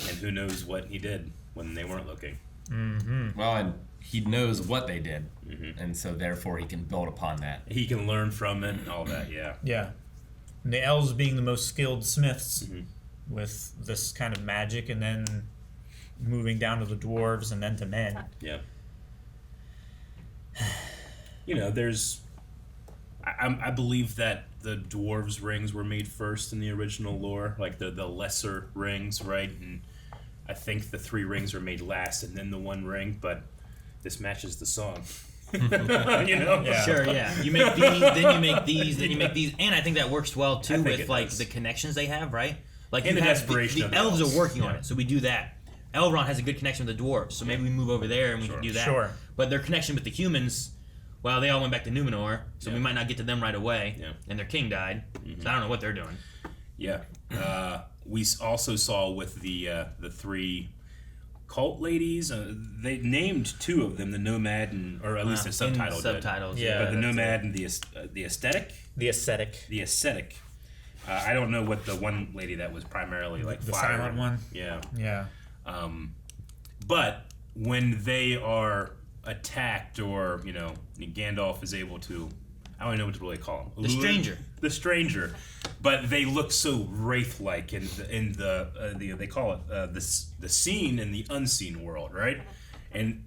And who knows what he did when they weren't looking. Mm-hmm. Well, and he knows what they did. Mm-hmm. And so therefore he can build upon that. He can learn from it and all that, yeah. Yeah. And the elves being the most skilled smiths with this kind of magic, and then moving down to the dwarves and then to men. Yeah. There's... I believe that the dwarves' rings were made first in the original lore, the lesser rings, right? And I think the 3 rings were made last and then the 1 ring, but this matches the song. Yeah. Sure, yeah. You make these, then you make these, then you make these, and I think that works well too with the connections they have, right? And the desperation the elves are working on it, so we do that. Elrond has a good connection with the dwarves, so maybe we move over there and we can do that. Sure. But their connection with the humans, well, they all went back to Numenor, so we might not get to them right away. Yeah. And their king died, so I don't know what they're doing. Yeah. We also saw with the 3 cult ladies, they named 2 of them, the Nomad or at least the subtitle did. Subtitles, yeah. But the Nomad and the Aesthetic? The Ascetic. The Ascetic. I don't know what the one lady that was primarily the fire. silent one. Yeah. Yeah. But when they are attacked, or Gandalf is able to, I don't know what to really call him. The stranger, but they look so wraith-like in the they call it the seen and the unseen world, right? And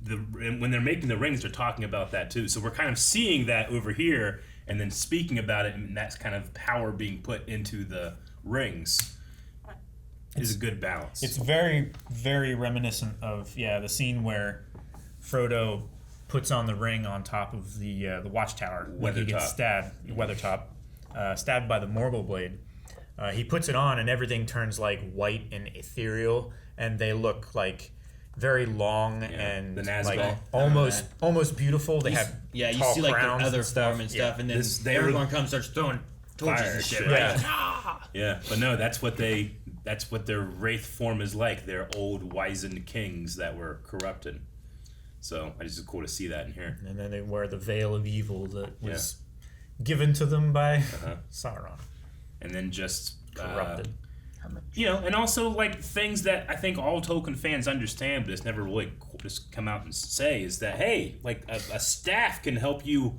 when they're making the rings, they're talking about that too. So we're kind of seeing that over here, and then speaking about it, and that's kind of power being put into the rings. Is a good balance. It's very, very reminiscent of the scene where Frodo puts on the ring on top of the watchtower when he gets stabbed. Weathertop, stabbed by the Morgul blade. He puts it on and everything turns white and ethereal, and they look very long and the almost beautiful. They have you tall see their other stuff. form and stuff, and then Aragorn comes, starts throwing torches and shit. Right? Yeah, but no, that's what their wraith form is like. They're old, wizened kings that were corrupted. So it's just cool to see that in here. And then they wear the veil of evil that was given to them by Sauron. And then just corrupted. And also things that I think all Tolkien fans understand, but it's never really just come out and say, is that hey, a staff can help you.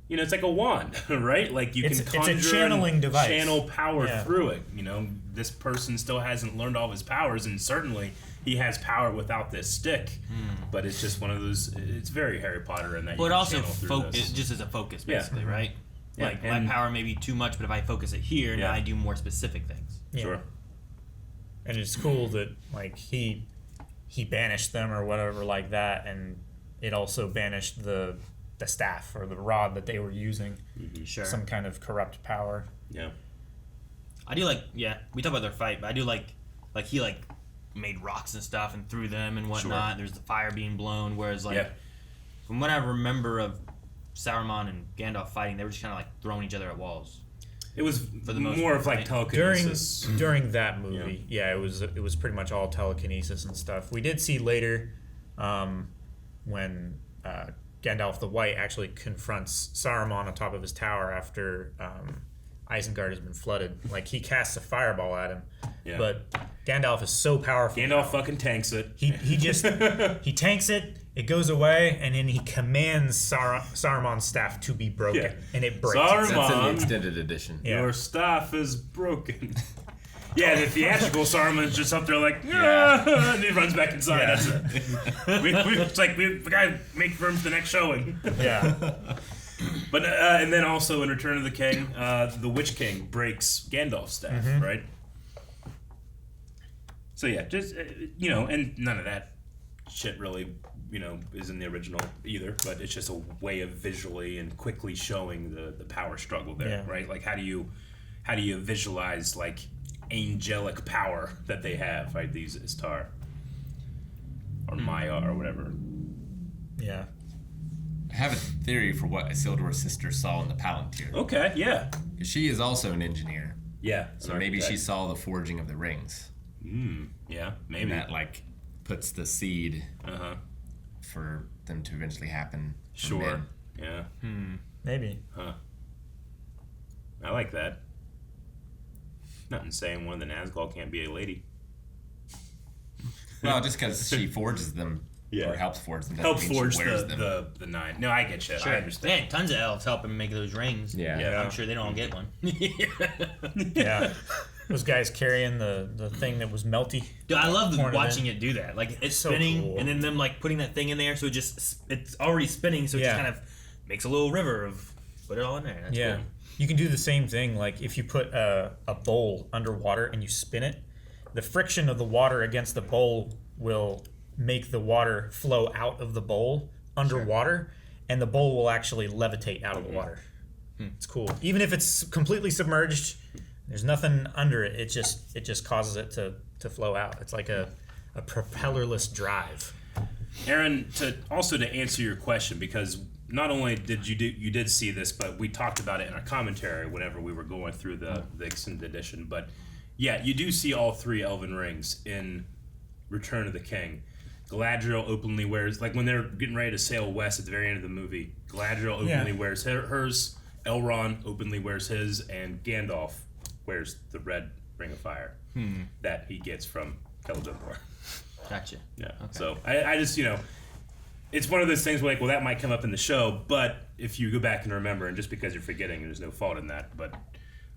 It's like a wand, right? You can conjure it's a channeling device. Channel power through it. This person still hasn't learned all of his powers, and certainly he has power without this stick. But it's just one of those. It's very Harry Potter in that. But also just as a focus, basically, right? Yeah. My power may be too much, but if I focus it here, now I do more specific things. Yeah. Sure. And it's cool that he banished them or whatever like that, and it also banished the staff or the rod that they were using. Sure. Some kind of corrupt power. Yeah. I do we talk about their fight, but I do he made rocks and stuff and threw them and whatnot. Sure. There's the fire being blown, whereas like Yeah. from what I remember of Saruman and Gandalf fighting, they were just kind of like throwing each other at walls. It was for the most more part, of like right? telekinesis. During that movie, it was pretty much all telekinesis and stuff. We did see later when Gandalf the White actually confronts Saruman on top of his tower after Isengard has been flooded. Like, he casts a fireball at him, but Gandalf is so powerful. Gandalf fucking tanks it. He just he tanks it. It goes away, and then he commands Saruman's staff to be broken, and it breaks. Saruman, that's in the extended edition. Your staff is broken. Yeah, the theatrical Saruman's just up there like, and he runs back inside. Yeah. That's it. It's like we gotta make room for the next showing. Yeah. But and then also in Return of the King, the Witch King breaks Gandalf's staff, right? So yeah, just and none of that shit really, is in the original either. But it's just a way of visually and quickly showing the power struggle there, right? Like how do you visualize like angelic power that they have, right? These Istar or Maya or whatever. Yeah. I have a theory for what Isildur's sister saw in the Palantir. Okay, yeah. She is also an engineer. Yeah. So maybe she saw the forging of the rings. Yeah, maybe. And that like puts the seed for them to eventually happen. Sure. Yeah. Maybe. Huh. I like that. Nothing saying one of the Nazgul can't be a lady. Well, just because she forges them or helps forge them. Help doesn't mean forge she wears them. the nine. No, I get you. Sure. I understand. Man, tons of elves helping make those rings. Yeah. I'm sure they don't get one. Yeah. Those guys carrying the thing that was melty. Dude, I love Pouring watching it do that. Like, it's So spinning, cool. and then them like putting that thing in there, so it's already spinning, so it just kind of makes a little river of put it all in there. That's cool. You can do the same thing. Like, if you put a bowl underwater and you spin it, the friction of the water against the bowl will make the water flow out of the bowl underwater, and the bowl will actually levitate out of the water. It's cool. Even if it's completely submerged, there's nothing under it. It just causes it to flow out. It's like a propellerless drive. Aaron, to answer your question, because not only did you did see this, but we talked about it in our commentary whenever we were going through the extended edition. But yeah, you do see all three elven rings in Return of the King. Galadriel openly wears, like when they're getting ready to sail west at the very end of the movie, Galadriel openly wears hers, Elrond openly wears his, and Gandalf wears the red Ring of Fire that he gets from Celebrimbor. Gotcha. Yeah. Okay. So I just, it's one of those things where like, well, that might come up in the show, but if you go back and remember, and just because you're forgetting, there's no fault in that, but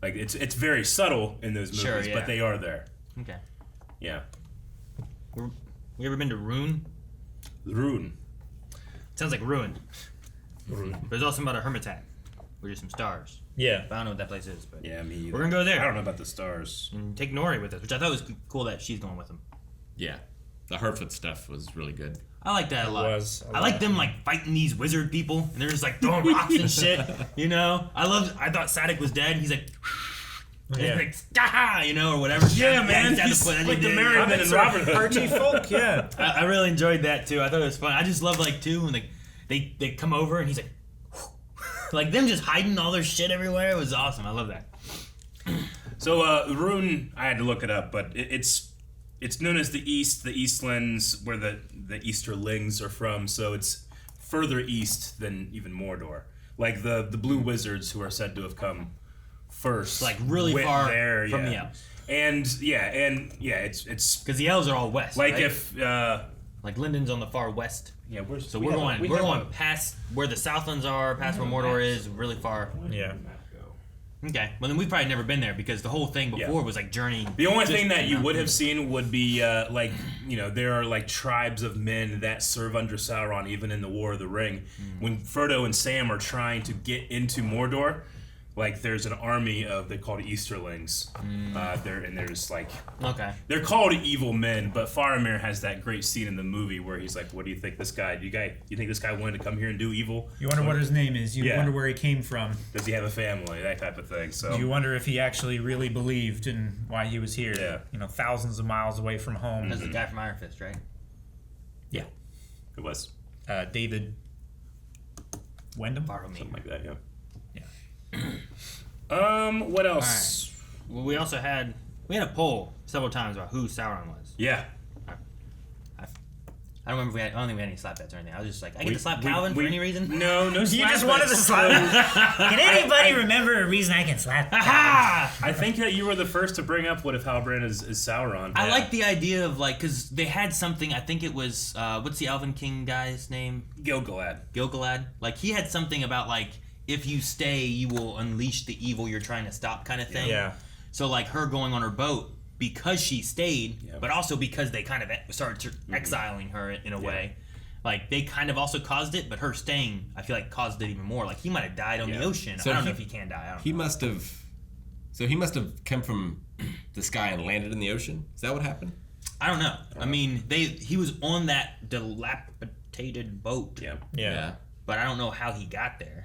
like it's very subtle in those movies, but they are there. Okay. Yeah. You ever been to Rhun? Rhun. Sounds like ruin. But there's also about a hermitage, where there's some stars. Yeah. But I don't know what that place is, but yeah, me either. we're gonna go there. I don't know about the stars. And take Nori with us, which I thought was cool that she's going with him. Yeah. The Harfoot stuff was really good. I like that a lot. I like them like fighting these wizard people, and they're just like throwing rocks and shit. I thought Sadek was dead. He's like, like or whatever. Yeah, man. He's like the Merriman and Robin Hood. Party folk, yeah. I really enjoyed that too. I thought it was fun. I just love like too when they come over and he's like, like them just hiding all their shit everywhere. It was awesome. I love that. So Rhun, I had to look it up, but it's known as the East, the Eastlands, where the Easterlings are from. So it's further east than even Mordor. Like the blue wizards who are said to have come first, like really far there, from the elves. And it's because the elves are all west. Like right? if like Linden's on the far west. Yeah, we're going past where the Southlands are, past where Mordor is, really far. Yeah. Okay. Well, then we've probably never been there because the whole thing before was like journeying. The only thing that you would have seen would be there are like tribes of men that serve under Sauron, even in the War of the Ring. When Frodo and Sam are trying to get into Mordor, Like there's an army of they're called Easterlings. There's like they're called evil men, but Faramir has that great scene in the movie where he's like, "What do you think this guy? You think this guy wanted to come here and do evil? You wonder what his name is. You wonder where he came from. Does he have a family? That type of thing." So you wonder if he actually really believed in why he was here. Yeah. You know, thousands of miles away from home. That's the guy from Iron Fist, right? Yeah. It was David Wyndham, something like that. Yeah. Yeah. What else? Right. Well, we had a poll several times about who Sauron was. Yeah. I don't remember if I don't think we had any slap bets or anything. I was just like, I get to slap Calvin for any reason? No slap You just wanted to slap. Can anybody remember a reason I can slap? I think that you were the first to bring up what if Halbrand is Sauron. I like the idea of like, because they had something, I think it was, what's the Elven King guy's name? Gilgalad. Like, he had something about like, if you stay, you will unleash the evil you're trying to stop kind of thing. Yeah. So like her going on her boat because she stayed, but also because they kind of started exiling her in a way. Like they kind of also caused it, but her staying, I feel like, caused it even more. Like he might have died on the ocean. So I don't know if he can die. I don't know. He must have come from the sky and landed in the ocean. Is that what happened? I don't know. I mean, he was on that dilapidated boat. Yeah. But I don't know how he got there.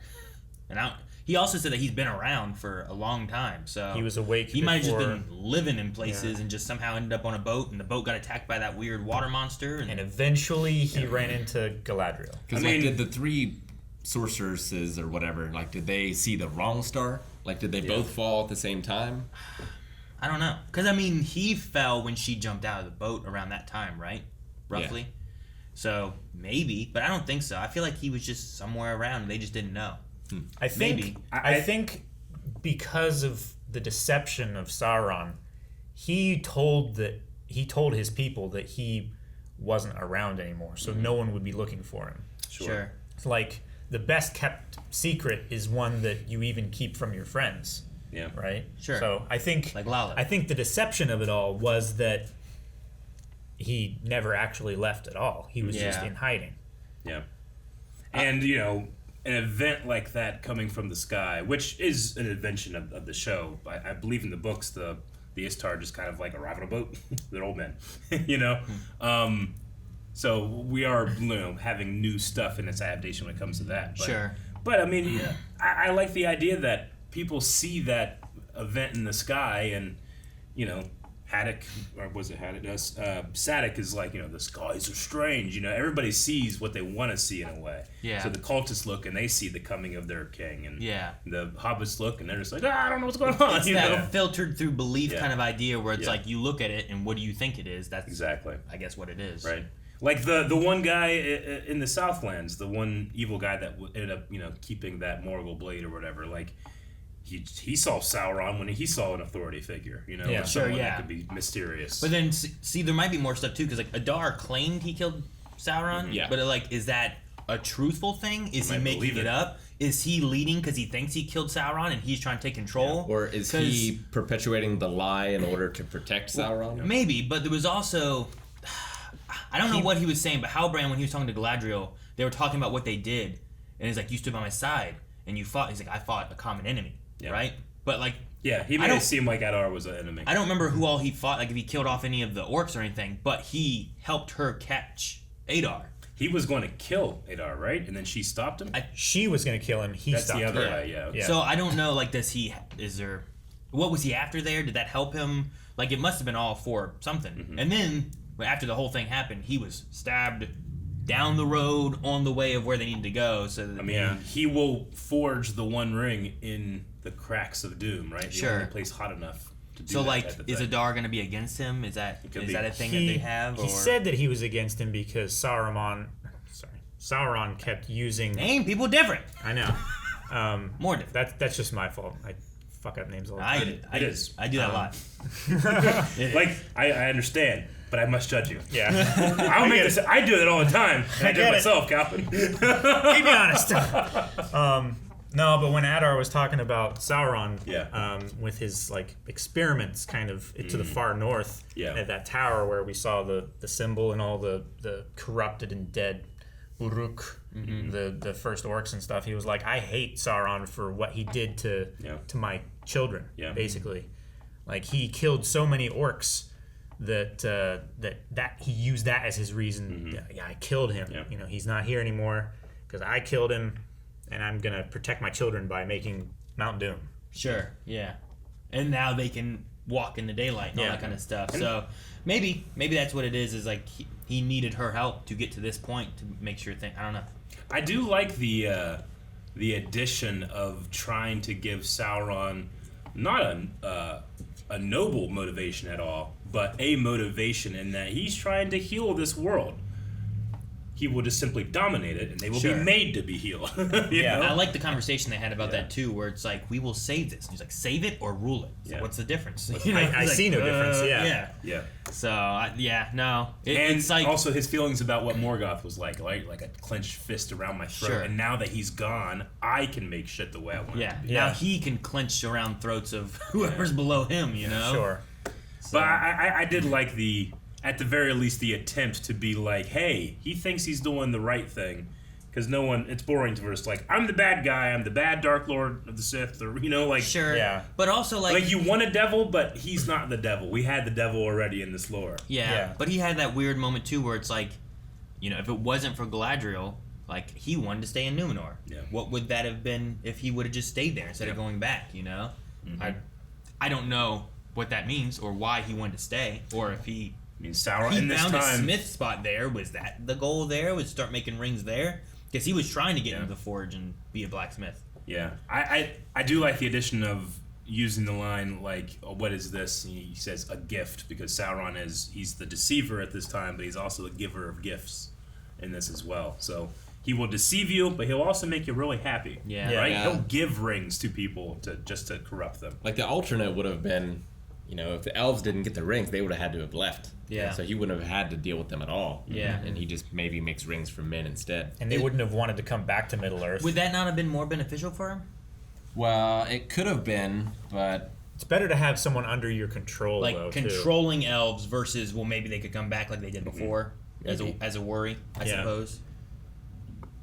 And he also said that he's been around for a long time, so he was awake. He might have just been living in places and just somehow ended up on a boat, and the boat got attacked by that weird water monster, and eventually he ran into Galadriel. Because did the three sorceresses or whatever, like, did they see the wrong star? Like, did they both fall at the same time? I don't know, because I mean, he fell when she jumped out of the boat around that time, right? Roughly. Yeah. So maybe, but I don't think so. I feel like he was just somewhere around, and they just didn't know. I think because of the deception of Sauron, he told his people that he wasn't around anymore, so no one would be looking for him. Sure. It's like the best kept secret is one that you even keep from your friends. Yeah. Right? Sure. So I think like Lala. I think the deception of it all was that he never actually left at all. He was just in hiding. Yeah. And an event like that coming from the sky, which is an invention of the show. I believe in the books, the Istar just kind of like arrive on a boat. They're old men, So we are, having new stuff in its adaptation when it comes to that. But, sure. But I mean, I like the idea that people see that event in the sky, and Haddock, or was it Haddock? Sadok is like, the skies are strange. Everybody sees what they want to see in a way. Yeah. So the cultists look and they see the coming of their king, and the hobbits look and they're just like, I don't know what's going on. It's that filtered through belief kind of idea where it's like you look at it and what do you think it is? That's exactly, I guess, what it is. Right. Like the one guy in the Southlands, the one evil guy that ended up keeping that Morgul blade or whatever. Like. He saw Sauron when he saw an authority figure, someone that could be mysterious. But then, see, there might be more stuff too, because like Adar claimed he killed Sauron. Yeah. But is that a truthful thing? Is he making it up? Is he leading because he thinks he killed Sauron and he's trying to take control? Yeah. Or is he perpetuating the lie in order to protect Sauron? Maybe, but there was also, I don't know what he was saying, but Halbrand, when he was talking to Galadriel, they were talking about what they did, and he's like, you stood by my side and you fought. He's like, I fought a common enemy. Yeah. Right? But he made it seem like Adar was an enemy. I don't remember who all he fought, like if he killed off any of the orcs or anything, but he helped her catch Adar. He was going to kill Adar, right? And then she stopped him? She was going to kill him. He stopped her. That's the other guy, yeah. So I don't know, what was he after there? Did that help him? Like, it must have been all for something. Mm-hmm. And then, after the whole thing happened, he was stabbed down the road on the way of where they needed to go. So that, he will forge the One Ring in the cracks of doom, right? Sure. The only place hot enough to do so, that is Adar going to be against him? Is that a thing that they have? He said that he was against him because Sauron kept using... Name people different. I know. More different. That's just my fault. I fuck up names all the time. I do that a lot. I understand. But I must judge you. Yeah. I'll make this. I do it all the time. And I do it myself, Calvin. Keep me honest. No, but when Adar was talking about Sauron, with his experiments, kind of to the far north, at that tower where we saw the symbol and all the corrupted and dead Uruk the first orcs and stuff. He was like, I hate Sauron for what he did to my children. Basically, like he killed so many orcs that he used that as his reason. Yeah, I killed him. You know, he's not here anymore because I killed him, and I'm gonna protect my children by making Mount Doom. Sure. Yeah. And now they can walk in the daylight and all that kind of stuff. So maybe that's what it is. Is like he needed her help to get to this point to make sure I don't know. I do like the addition of trying to give Sauron not a noble motivation at all, but a motivation in that he's trying to heal this world. He will just simply dominate it, and they will be made to be healed. you know? I like the conversation they had about that too, where it's like, we will save this. And he's like, save it or rule it. Like, what's the difference? I see no difference. Yeah. So It's like also his feelings about what Morgoth was like a clenched fist around my throat. And now that he's gone, I can make shit the way I want it to be. Now he can clench around throats of whoever's below him. You know. Sure. So. But I did like at the very least, the attempt to be like, hey, he thinks he's doing the right thing. Because it's boring to verse like, I'm the bad guy, I'm the bad Dark Lord of the Sith, or, you know, like... Sure, but also, like... you want a devil, but he's not the devil. We had the devil already in this lore. Yeah, but he had that weird moment, too, where it's like, you know, if it wasn't for Galadriel, like, he wanted to stay in Numenor. Yeah. What would that have been if he would have just stayed there instead of going back, you know? Mm-hmm. I don't know what that means, or why he wanted to stay, or if he... Sauron he in this found time, a smith spot there. Was that the goal there? Was start making rings there? Because he was trying to get into the forge and be a blacksmith. Yeah. I do like the addition of using the line, like, oh, what is this? And he says, a gift, because Sauron he's the deceiver at this time, but he's also the giver of gifts in this as well. So he will deceive you, but he'll also make you really happy. Right? Yeah. He'll give rings to people just to corrupt them. Like the alternate would have been, you know, if the elves didn't get the rings, they would have had to have left. Yeah. So he wouldn't have had to deal with them at all. Yeah. And he just maybe makes rings for men instead. And they wouldn't have wanted to come back to Middle Earth. Would that not have been more beneficial for him? Well, it could have been, but... It's better to have someone under your control, like though, controlling elves versus, well, maybe they could come back like they did before as a worry, I suppose.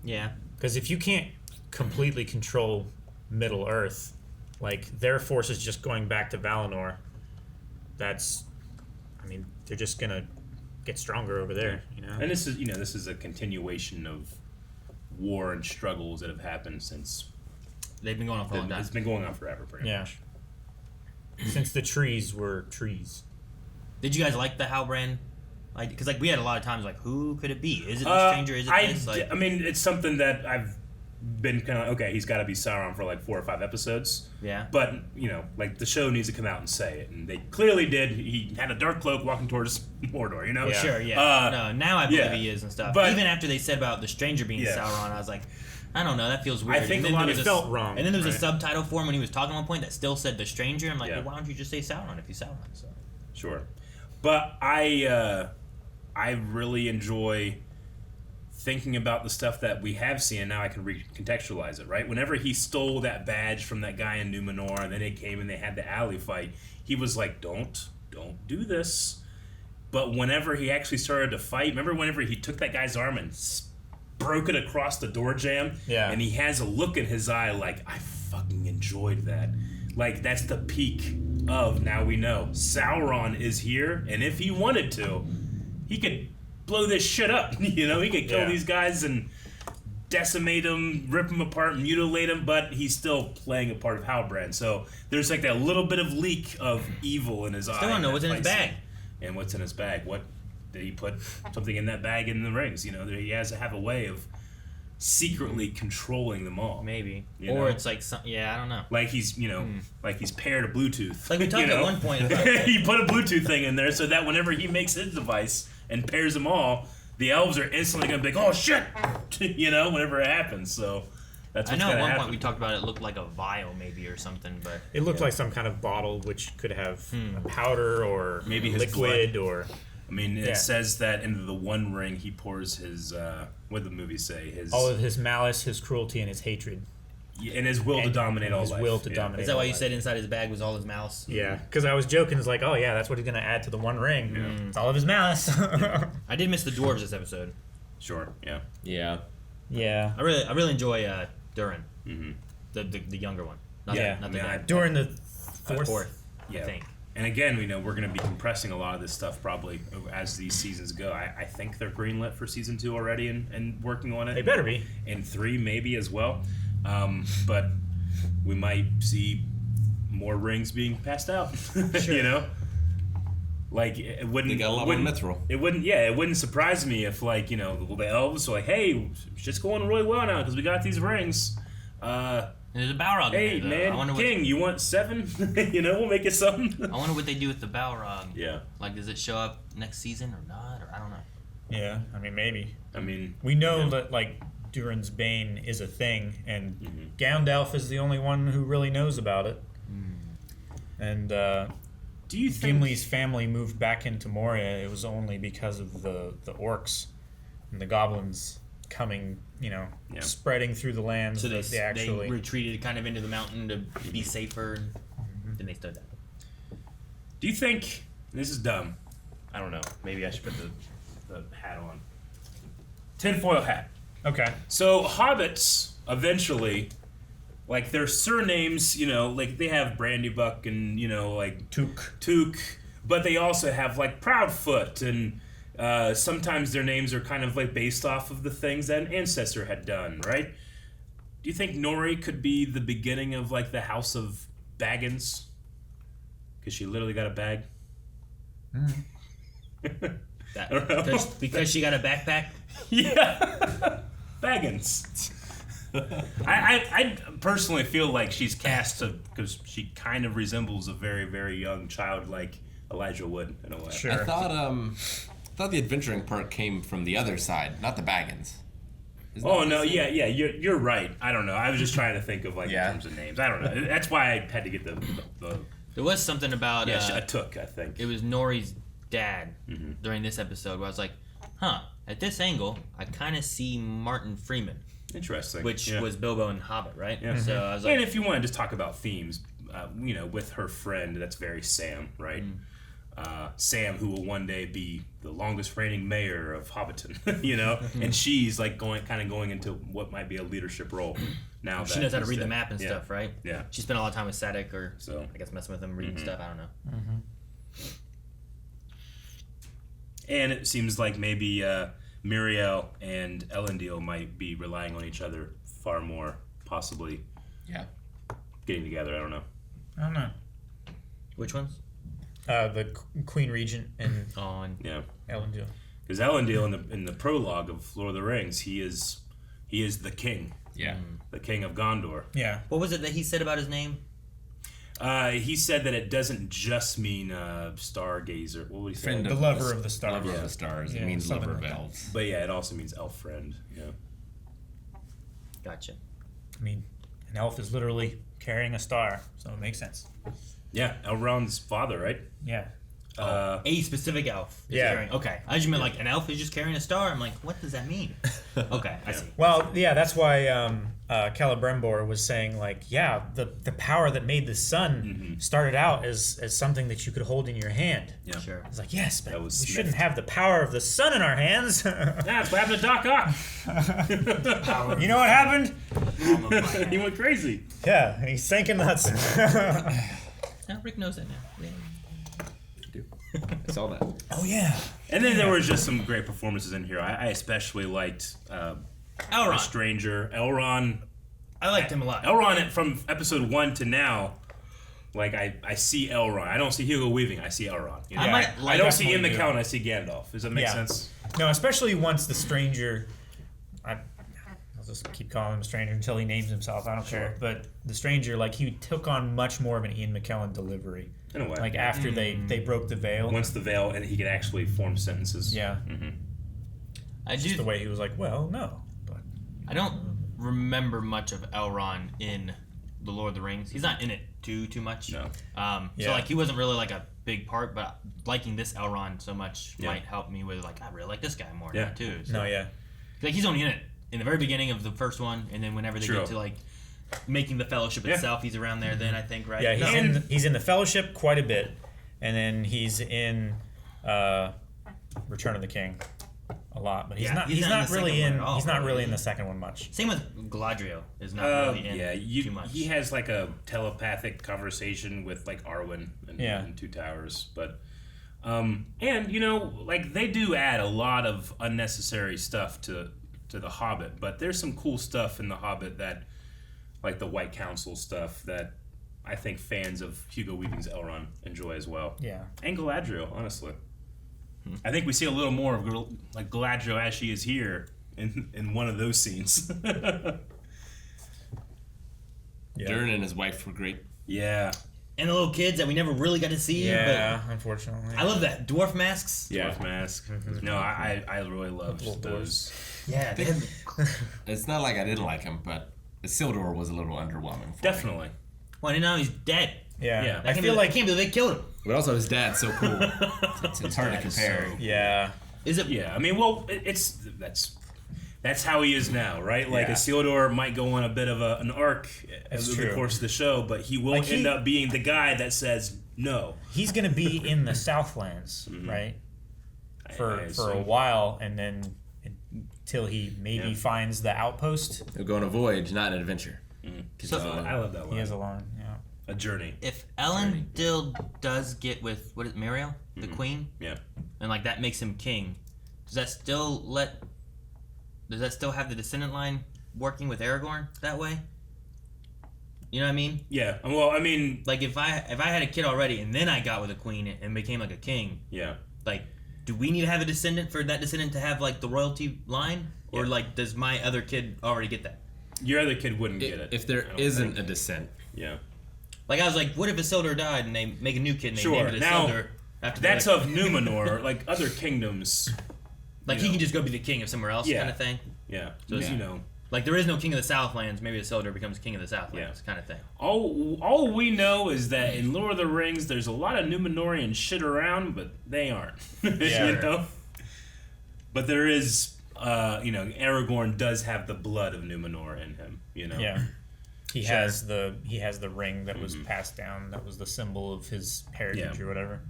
Yeah. Because if you can't completely control Middle Earth, like, their forces just going back to Valinor... they're just gonna get stronger over there, you know. And this is a continuation of war and struggles that have happened since they've been going on for a long time. It's been going on forever, pretty much. Since the trees were trees. Did you guys like the Halbrand? Like, because we had a lot of times like, who could it be? Is it the stranger? Is it this? Like, it's something that I've been kind of okay. He's got to be Sauron for like 4 or 5 episodes. Yeah. But like the show needs to come out and say it, and they clearly did. He had a dark cloak walking towards Mordor. You know. Yeah. Sure. Yeah. No. Now I believe he is and stuff. But even after they said about the stranger being Sauron, I was like, I don't know. That feels weird. I think a lot of it felt wrong. And then there was a subtitle for him when he was talking at one point that still said the stranger. I'm like, well, why don't you just say Sauron if he's Sauron? So. Sure. But I really enjoy thinking about the stuff that we have seen, and now I can recontextualize it, right? Whenever he stole that badge from that guy in Numenor, and then they came and they had the alley fight, he was like, don't do this. But whenever he actually started to fight, remember whenever he took that guy's arm and broke it across the door jamb? Yeah. And he has a look in his eye like, I fucking enjoyed that. Like, that's the peak of, now we know, Sauron is here, and if he wanted to, he could blow this shit up. You know, he could kill these guys and decimate them, rip them apart, mutilate them, but he's still playing a part of Halbrand. So there's like that little bit of leak of evil in his eye. Still don't know what's in his bag. And what's in his bag? What did he put something in that bag in the rings? You know, he has to have a way of secretly controlling them all. Maybe. Or it's like, I don't know. Like he's, like he's paired a Bluetooth. Like we talked at one point about he put a Bluetooth thing in there so that whenever he makes his device and pairs them all, the elves are instantly going to be like, oh shit! Whenever it happens. So that's what's I know at one happen. point we talked about it looked like a vial maybe or something, but... It looked like some kind of bottle which could have a powder or maybe his liquid blood. Or... It says that into the one ring he pours his, what did the movie say? All of his malice, his cruelty, and his hatred. And his will to dominate all life. His will to dominate. Is that why you said inside his bag was all his malice? Yeah, because I was joking. It's like, oh yeah, that's what he's going to add to the one ring. It's all of his malice. I did miss the dwarves this episode. Sure, yeah. Yeah. Yeah. I really enjoy Durin, the younger one. Not the dad. Durin the fourth. I think. And again, we're going to be compressing a lot of this stuff probably as these seasons go. I think they're greenlit for season 2 already and working on it. They better be. And 3 maybe as well. But we might see more rings being passed out. Sure. Like it wouldn't. They got a lot more mithril. It wouldn't. Yeah, it wouldn't surprise me if the elves are like, hey, it's just going really well now because we got these rings. There's a Balrog. Hey in there, man, King, you want 7? We'll make it something. I wonder what they do with the Balrog. Yeah. Like, does it show up next season or not? Or I don't know. Yeah, maybe. We know that Durin's Bane is a thing, and Gandalf is the only one who really knows about it. And do you think Gimli's family moved back into Moria? It was only because of the orcs and the goblins coming, spreading through the lands. So they retreated kind of into the mountain to be safer, and then they stood down. Do you think this is dumb? I don't know. Maybe I should put the hat on. Tinfoil hat. Okay. So hobbits eventually, their surnames, they have Brandybuck and Took, but they also have Proudfoot and. Sometimes their names are kind of based off of the things that an ancestor had done, right? Do you think Nori could be the beginning of the House of Baggins? Because she literally got a bag. Because she got a backpack? Yeah. Baggins. I personally feel like she's cast because she kind of resembles a very, very young child like Elijah Wood in a way. Sure. I thought the adventuring part came from the other side, not the Baggins. Yeah, you're right. I don't know. I was just trying to think of in terms of names. I don't know. That's why I had to get the There was something about a Took, I think. It was Nori's dad during this episode where I was like, at this angle, I kind of see Martin Freeman. Interesting. Which was Bilbo in Hobbit, right? Yeah. So I was like, and if you want to just talk about themes, with her friend, that's very Sam, right? Sam, who will one day be the longest reigning mayor of Hobbiton, and she's going into what might be a leadership role now. She knows how to read the map and stuff, right? Yeah. She spent a lot of time with Sadek, or I guess messing with him, reading stuff. I don't know. And it seems like maybe Muriel and Elendil might be relying on each other far more, possibly. Yeah. Getting together. I don't know. Which ones? The Queen Regent and Elendil. Because Elendil in the prologue of Lord of the Rings, he is the king. Yeah. The king of Gondor. Yeah. What was it that he said about his name? He said that it doesn't just mean stargazer. What would he say? The lover of the stars. Lover of the stars. It means lover of elves. But it also means elf friend. Yeah. Gotcha. An elf is literally carrying a star, so it makes sense. Yeah, Elrond's father, right? Yeah. A specific elf. Okay. I just meant an elf is just carrying a star. I'm like, what does that mean? Okay, I see. Well, yeah, that's why Celebrimbor was saying the power that made the sun started out as something that you could hold in your hand. Yeah, sure. It's like, yes, but we shouldn't have the power of the sun in our hands. That's what happened to Doc Ock. You know what happened? He went crazy. Yeah, he sank in nuts. Rick knows that now. Yeah. I saw that. Oh yeah. And then there was just some great performances in here. I especially liked Elrond. The Stranger. Elrond. I liked him a lot. Elrond from episode 1 to now. I see Elrond. I don't see Hugo Weaving. I see Elrond. I don't see Ian McKellen. I see Gandalf. Does that make sense? No, especially once the Stranger. I'll just keep calling him a Stranger until he names himself. I don't care. But the Stranger, he took on much more of an Ian McKellen delivery. In a way. After they broke the veil. Once the veil, and he could actually form sentences. Yeah. Just the way he was like, well, no. But I don't remember much of Elrond in The Lord of the Rings. He's not in it too much. No. So he wasn't really a big part, but liking this Elrond so much might help me with I really like this guy more now too. So, he's only in it in the very beginning of the first one, and then whenever they get to making the Fellowship itself, he's around there then, I think, right? Yeah, he's in the Fellowship quite a bit, and then he's in Return of the King a a lot, but he's not really in the second one much. Same with Galadriel is not really in too much. He has like a telepathic conversation with like Arwen in Two Towers, but and you know, like they do add a lot of unnecessary stuff to The Hobbit, but there's some cool stuff in The Hobbit that, like the White Council stuff, that I think fans of Hugo Weaving's Elrond enjoy as well. Yeah, and Galadriel, honestly. I think we see a little more of like Galadriel as she is here in one of those scenes. Durin and his wife were great. Yeah. And the little kids that we never really got to see. Yeah, but unfortunately. I love that. Dwarf masks. Yeah. Dwarf mask. Mm-hmm. No, I really loved those. Yeah. It's not like I didn't like him, but Isildur was a little underwhelming for Definitely. me. Well, now he's dead. Yeah. I feel like I can't believe they killed him. But also his dad's so cool. it's hard to compare. Is it? Yeah. I mean, well, that's how he is now, right? Like Isildur might go on a bit of an arc over the course of the show, but he will end up being the guy that says no. He's going to be in the Southlands, right? For a while, and then until he maybe finds the outpost. He'll go on a voyage, not an adventure. So, I love that line. He has a journey. If Elendil does get with Muriel, the queen, and like that makes him king, does that still have the descendant line working with Aragorn that way? You know what I mean? Yeah. Well, I mean, like if I had a kid already and then I got with a queen and became like a king. Yeah. Like, do we need to have a descendant for that descendant to have like the royalty line, or like does my other kid already get that? Your other kid wouldn't get it if there isn't a descent. Yeah. Like I was like, what if Isildur died and they make a new kid and they name it Isildur? After that's of Numenor. Like other kingdoms. Like he can just go be the king of somewhere else, kind of thing. Yeah. So you know, like there is no king of the Southlands. Maybe Isildur becomes king of the Southlands, kind of thing. All we know is that in Lord of the Rings, there's a lot of Numenorian shit around, but they aren't. You know. But there is, Aragorn does have the blood of Numenor in him. You know. Yeah. He has the ring that was passed down. That was the symbol of his heritage or whatever.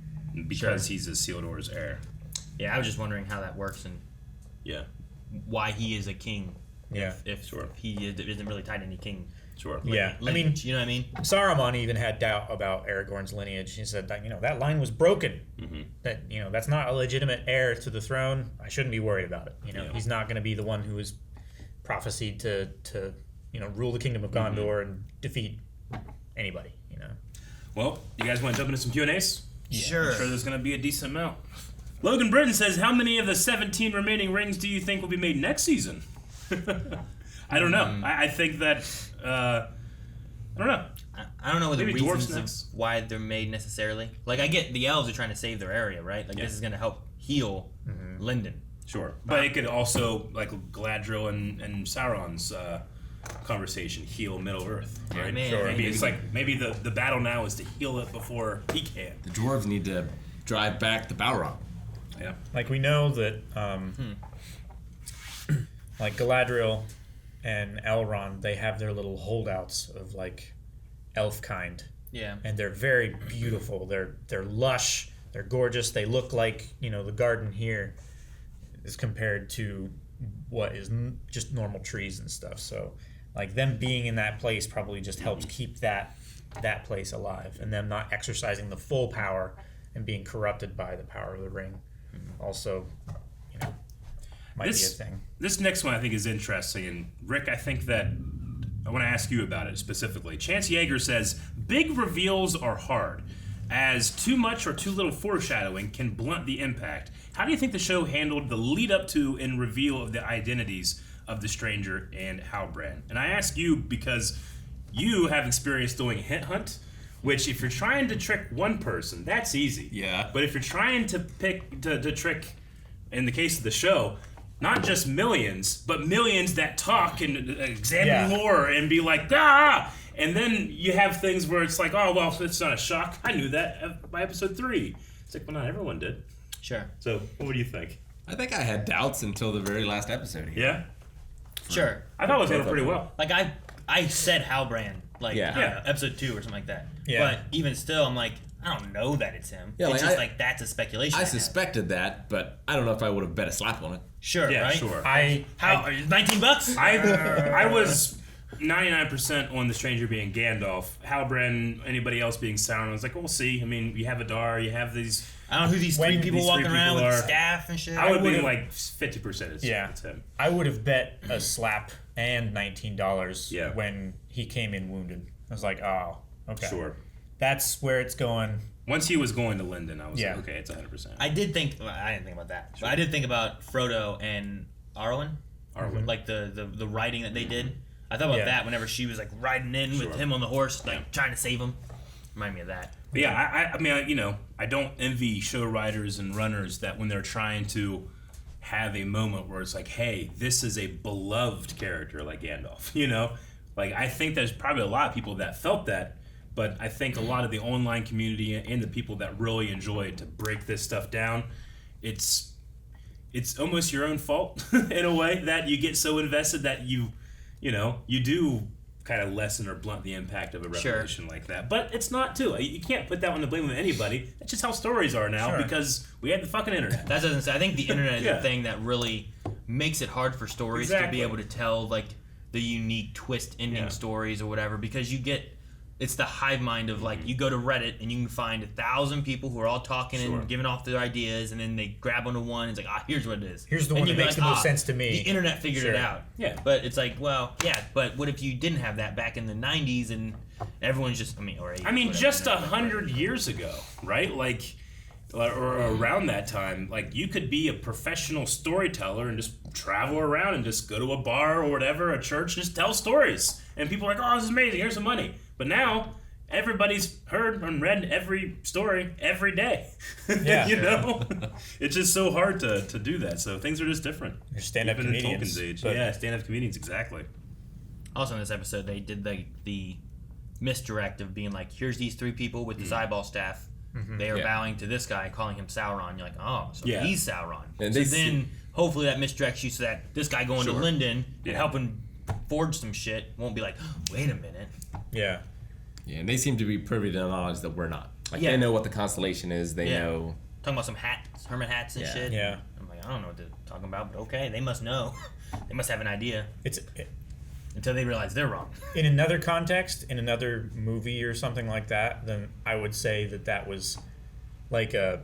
Because he's Isildur's heir. Yeah, I was just wondering how that works and why he is a king. Yeah, if he isn't really tied to any king. Sure. Yeah, lineage, I mean, you know what I mean. Saruman even had doubt about Aragorn's lineage. He said that that line was broken. Mm-hmm. That that's not a legitimate heir to the throne. I shouldn't be worried about it. He's not going to be the one who is prophesied to rule the kingdom of Gondor and defeat anybody. Well, you guys want to jump into some Q&As? Yeah. Sure. I'm sure there's going to be a decent amount. Logan Britton says, how many of the 17 remaining rings do you think will be made next season? I don't know. I think that... I don't know. I don't know what the reasons of why they're made necessarily. Like, I get the elves are trying to save their area, right? Like, this is going to help heal Linden. Sure. But it could also, like Galadriel and Sauron's conversation, heal Middle-earth. Right? Sure. Maybe it's like, maybe the battle now is to heal it before he can. The dwarves need to drive back the Balrog. Yeah. Like, we know that, like, Galadriel and Elrond, they have their little holdouts of, like, elf kind. Yeah. And they're very beautiful. They're lush. They're gorgeous. They look like, the garden here is compared to what is just normal trees and stuff. So, like, them being in that place probably just helps keep that place alive, and them not exercising the full power and being corrupted by the power of the ring. Also, might be a thing. This next one I think is interesting, and Rick, I think that I want to ask you about it specifically. Chance Yeager says, big reveals are hard, as too much or too little foreshadowing can blunt the impact. How do you think the show handled the lead up to and reveal of the identities of the stranger and Halbrand? And I ask you because you have experience doing hint hunt, which if you're trying to trick one person, that's easy. Yeah. But if you're trying to pick to trick, in the case of the show, not just millions, but millions that talk and examine lore and be like, ah! And then you have things where it's like, oh, well, it's not a shock. I knew that by episode 3. It's like, well, not everyone did. Sure. So, what do you think? I think I had doubts until the very last episode here. Yeah? Sure. I thought it was going pretty well. Like, I said Halbrand, like, episode 2 or something like that. Yeah. But even still, I'm like, I don't know that it's him. Yeah, it's just like that's a speculation. I suspected that, but I don't know if I would have bet a slap on it. Sure, yeah, right? Sure. $19? I was 99% on the stranger being Gandalf. Halbrand, anybody else being Sauron. I was like, we'll see. I mean, you have Adar, you have these. I don't know who these three people walking around with staff and shit. I would be like 50% it's him. I would have bet a slap and $19 when he came in wounded. I was like, oh, okay. Sure. That's where it's going. Once he was going to Linden, I was like, okay, it's 100%. I didn't think about that. Sure. But I did think about Frodo and Arwen. Like the riding that they did. I thought about that whenever she was like riding in with him on the horse, like trying to save him. Remind me of that. But yeah, I mean, I don't envy show riders and runners that when they're trying to have a moment where it's like, hey, this is a beloved character like Gandalf, Like, I think there's probably a lot of people that felt that, but I think a lot of the online community and the people that really enjoy to break this stuff down, it's almost your own fault in a way that you get so invested that you do kind of lessen or blunt the impact of a revelation like that. But it's not too. You can't put that one to blame with anybody. That's just how stories are now because we have the fucking internet. That doesn't say. I think the internet is the thing that really makes it hard for stories to be able to tell like the unique twist ending stories or whatever, because you get. It's the hive mind of like you go to Reddit and you can find 1,000 people who are all talking and giving off their ideas, and then they grab onto one and it's like, here's what it is. Here's the one that makes the most sense to me. The internet figured it out. Yeah. But it's like, well, but what if you didn't have that back in the 90s and everyone's just, just 100 years ago, right? Like, or around that time, like you could be a professional storyteller and just travel around and just go to a bar or whatever, a church, and just tell stories. And people are like, oh, this is amazing, here's some money. But now, everybody's heard and read every story every day. It's just so hard to do that. So things are just different. You're stand-up comedians. In Tolkien's age. Stand-up comedians, exactly. Also in this episode, they did the misdirect of being like, here's these three people with this eyeball staff. Mm-hmm. They are bowing to this guy, calling him Sauron. You're like, oh, so he's Sauron. And so then, hopefully that misdirects you so that this guy going to Linden and helping forge some shit won't be like, oh, wait a minute. Yeah. Yeah, and they seem to be privy to knowledge that we're not. Like, they know what the constellation is. They know. Talking about some hermit hats and shit. Yeah. I'm like, I don't know what they're talking about, but okay, they must know. They must have an idea. Until they realize they're wrong. In another context, in another movie or something like that, then I would say that was like a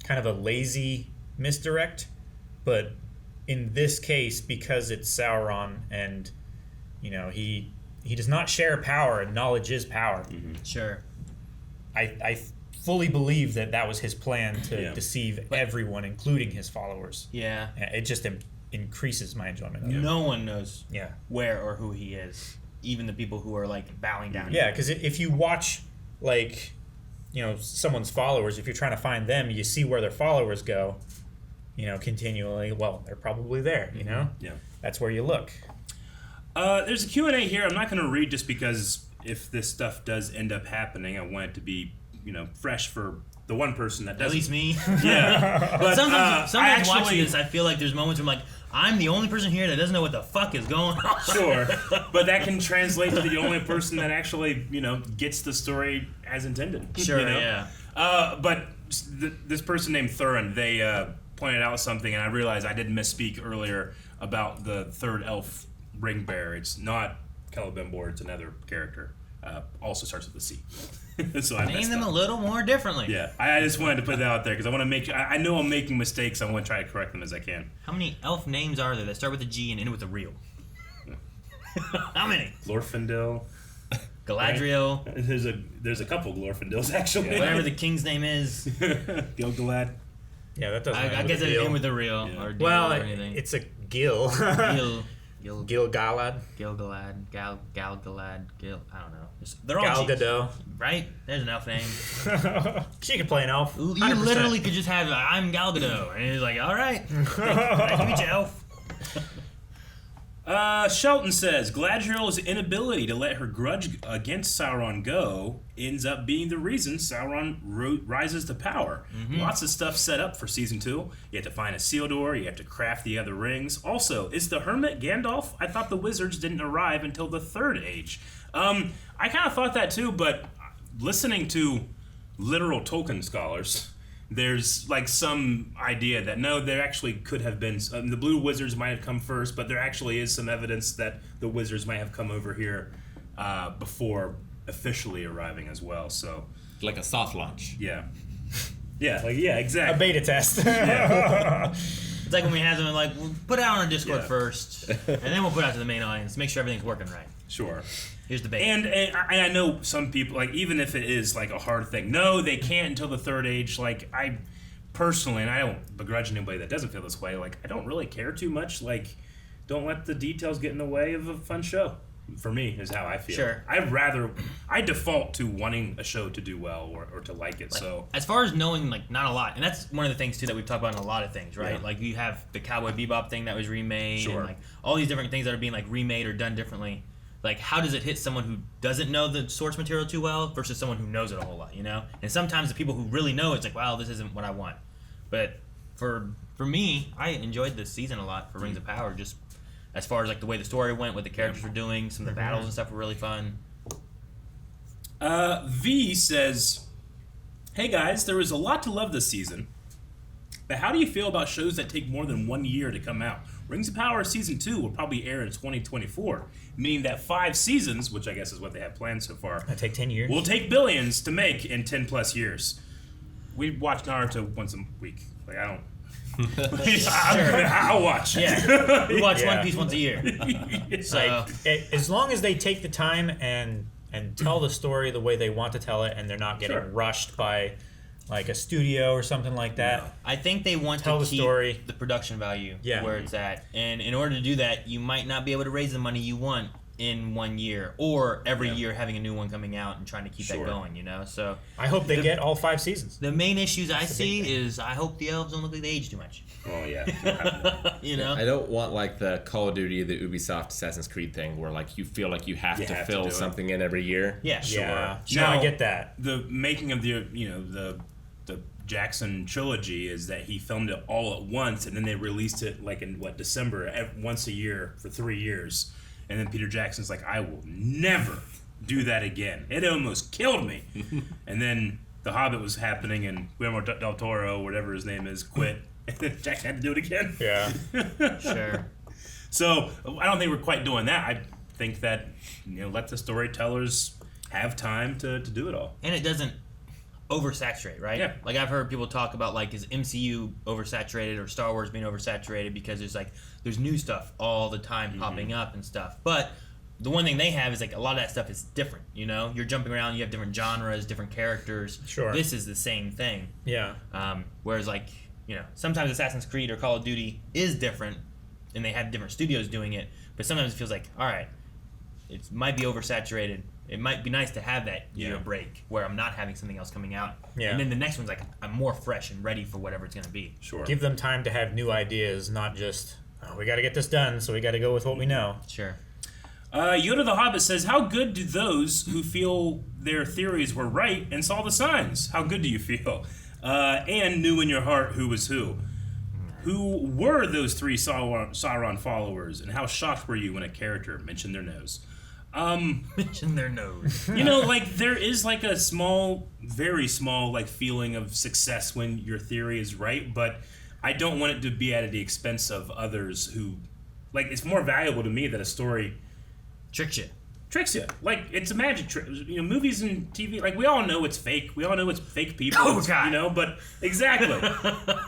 kind of a lazy misdirect. But in this case, because it's Sauron and, he does not share power, and knowledge is power. Mm-hmm. Sure. I fully believe that was his plan to deceive everyone, including his followers. Yeah. It just increases my enjoyment of it. No one knows where or who he is, even the people who are like bowing down. Yeah, because if you watch like someone's followers, if you're trying to find them, you see where their followers go, continually. Well, they're probably there. Yeah, that's where you look. There's a Q&A here. I'm not going to read just because if this stuff does end up happening, I want it to be, fresh for the one person that doesn't. At least me. Yeah. But sometimes watching this, I feel like there's moments where I'm like, I'm the only person here that doesn't know what the fuck is going on. Sure. But that can translate to the only person that actually, gets the story as intended. Sure, yeah. But this person named Thurin, they pointed out something, and I realized I did misspeak earlier about the third elf ring bearer. It's not Celebrimbor, it's another character. Also starts with a C. So I name them a little more differently. Yeah, I just wanted to put that out there because I want to make. I know I'm making mistakes. I want to try to correct them as I can. How many elf names are there that start with a G and end with a real? How many? Glorfindel, Galadriel. Right? There's a couple Glorfindels actually. Yeah, whatever the king's name is. Gil-galad. Yeah, that doesn't. I guess it end with a real or deal or anything. It's a Gil. Gil-galad. Gil-galad. Gal-galad. I don't know. They're all Gal Gadot. Right? There's an elf name. She can play an elf. 100%. You literally could just have, I'm Gal Gadot. And he's like, all right. Nice to meet you, elf. Shelton says, Galadriel's inability to let her grudge against Sauron go ends up being the reason Sauron rises to power. Mm-hmm. Lots of stuff set up for Season 2. You have to find a seal door, you have to craft the other rings. Also, is the hermit Gandalf? I thought the wizards didn't arrive until the Third Age. I kind of thought that too, but listening to literal Tolkien scholars, there's like some idea that no, there actually could have been the blue wizards might have come first, but there actually is some evidence that the wizards might have come over here before officially arriving as well. So like a soft launch. Yeah. Exactly. A beta test. It's like when we have them like, we'll put it out on our Discord first, and then we'll put it out to the main audience, make sure everything's working right. Sure. Here's the beta. And I know some people, like, even if it is like a hard thing, no, they can't until the third age. Like, I personally, and I don't begrudge anybody that doesn't feel this way, like, I don't really care too much. Like, don't let the details get in the way of a fun show. For me, is how I feel. Sure. I default to wanting a show to do well or to like it. Like, so as far as knowing, like, not a lot, and that's one of the things too that we've talked about in a lot of things, right? Yeah. Like, you have the Cowboy Bebop thing that was remade, Sure. and like all these different things that are being like remade or done differently. Like, how does it hit someone who doesn't know the source material too well versus someone who knows it a whole lot, you know? And sometimes the people who really know it's like, wow, this isn't what I want. But for me, I enjoyed this season a lot for Rings of Power, just as far as like the way the story went, what the characters were doing, some of the battles and stuff were really fun. V says, "Hey guys, there was a lot to love this season, but how do you feel about shows that take more than 1 year to come out? Rings of Power Season 2 will probably air in 2024, meaning that 5 seasons, which I guess is what they have planned so far, That'll take 10 years. will take billions to make in 10 plus years. We watch Naruto once a week. Like, I don't... I'll watch. Yeah, we watch One Piece once a year. So as long as they take the time and tell the story the way they want to tell it, and they're not getting rushed by like a studio or something like that. I think they want tell to the keep story. the production value Yeah. where it's at, and in order to do that, you might not be able to raise the money you want in 1 year, or every year having a new one coming out and trying to keep that going, you know? So I hope they get all 5 seasons. The main issues I see is I hope the elves don't look like they age too much. Oh, yeah. You know? I don't want like the Call of Duty, the Ubisoft Assassin's Creed thing where like you feel like you have to fill something in every year. Yeah. Sure. Yeah. Now, I get that. The making of the Jackson trilogy is that he filmed it all at once, and then they released it like in December, once a year for 3 years. And then Peter Jackson's like, I will never do that again. It almost killed me. And then The Hobbit was happening, and Guillermo del Toro, whatever his name is, quit. And then Jackson had to do it again. Yeah. Sure. So I don't think we're quite doing that. I think that, let the storytellers have time to do it all. And it doesn't oversaturate, right? Yeah. Like, I've heard people talk about, like, is MCU oversaturated or Star Wars being oversaturated because there's new stuff all the time popping up and stuff. But the one thing they have is, like, a lot of that stuff is different, you know? You're jumping around, you have different genres, different characters. Sure. This is the same thing. Yeah. Whereas, like, sometimes Assassin's Creed or Call of Duty is different, and they have different studios doing it, but sometimes it feels like, all right, it might be oversaturated. It might be nice to have that year break where I'm not having something else coming out. Yeah. And then the next one's like, I'm more fresh and ready for whatever it's going to be. Sure. Give them time to have new ideas, not just, we got to get this done, so we got to go with what we know. Sure. Yoda the Hobbit says, how good do those who feel their theories were right and saw the signs? How good do you feel? And knew in your heart who was who? Who were those 3 Sauron followers, and how shocked were you when a character mentioned their nose? Mention their nose. Like, there is like a small, very small, like, feeling of success when your theory is right, but I don't want it to be at the expense of others who, like, it's more valuable to me that a story tricks you. Like, it's a magic trick. Movies and TV, like, we all know it's fake. We all know it's fake people. Oh, God. But exactly.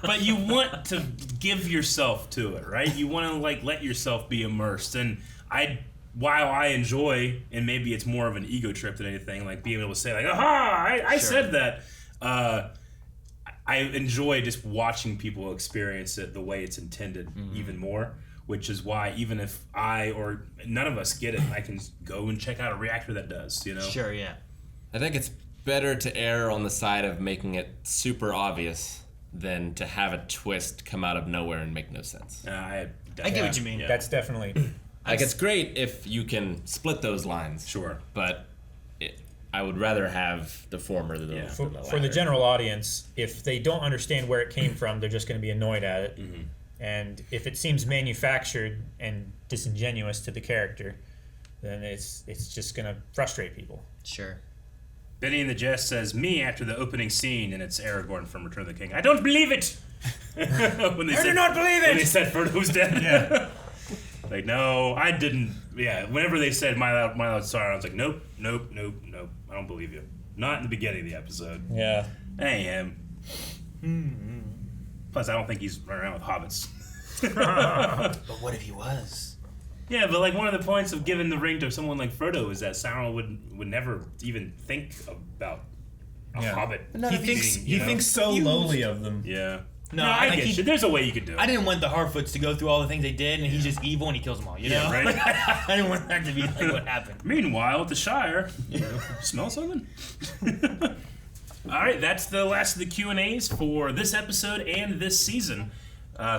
But you want to give yourself to it, right? You want to, like, let yourself be immersed. And while I enjoy, and maybe it's more of an ego trip than anything, like being able to say, like, aha, I said that. I enjoy just watching people experience it the way it's intended even more, which is why even if I or none of us get it, I can go and check out a reactor that does, Sure, yeah. I think it's better to err on the side of making it super obvious than to have a twist come out of nowhere and make no sense. I get what you mean. Yeah. That's definitely... Like, it's great if you can split those lines. Sure. But I would rather have the former than the latter. For the general audience, if they don't understand where it came from, they're just going to be annoyed at it. Mm-hmm. And if it seems manufactured and disingenuous to the character, then it's just going to frustrate people. Sure. Benny and the Jest says, me after the opening scene, and it's Aragorn from Return of the King. I don't believe it! I do not believe it! When they said Frodo's dead. Yeah. Like, no, I didn't. Yeah, whenever they said My Loud Sauron, I was like, nope. I don't believe you. Not in the beginning of the episode. Yeah. I am. Plus, I don't think he's running around with hobbits. But what if he was? Yeah, but like one of the points of giving the ring to someone like Frodo is that Sauron would never even think about a hobbit. He thinks so lowly of them. Yeah. No, I get you. There's a way you could do it. I didn't want the Harfoots to go through all the things they did, and he's just evil and he kills them all. You know, right? I didn't want that to be like what happened. Meanwhile, at the Shire, smell something. All right, that's the last of the Q&As for this episode and this season.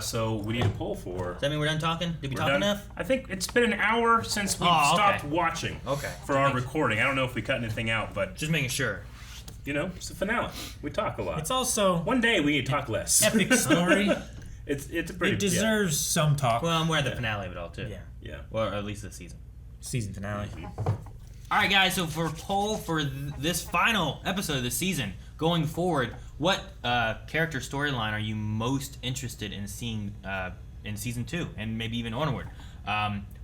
So we need a poll for. Does that mean we're done talking? Did we talk enough? I think it's been an hour since we stopped watching. Okay. For our recording. I don't know if we cut anything out, but just making sure. You know, it's a finale. We talk a lot. It's also one day we need to talk less. Epic story. It's a pretty. It deserves some talk. Well, we're at the finale of it all too. Yeah. Or at least the season. Season finale. All right, guys. So for poll for this final episode of the season, going forward, what character storyline are you most interested in seeing in season 2, and maybe even onward?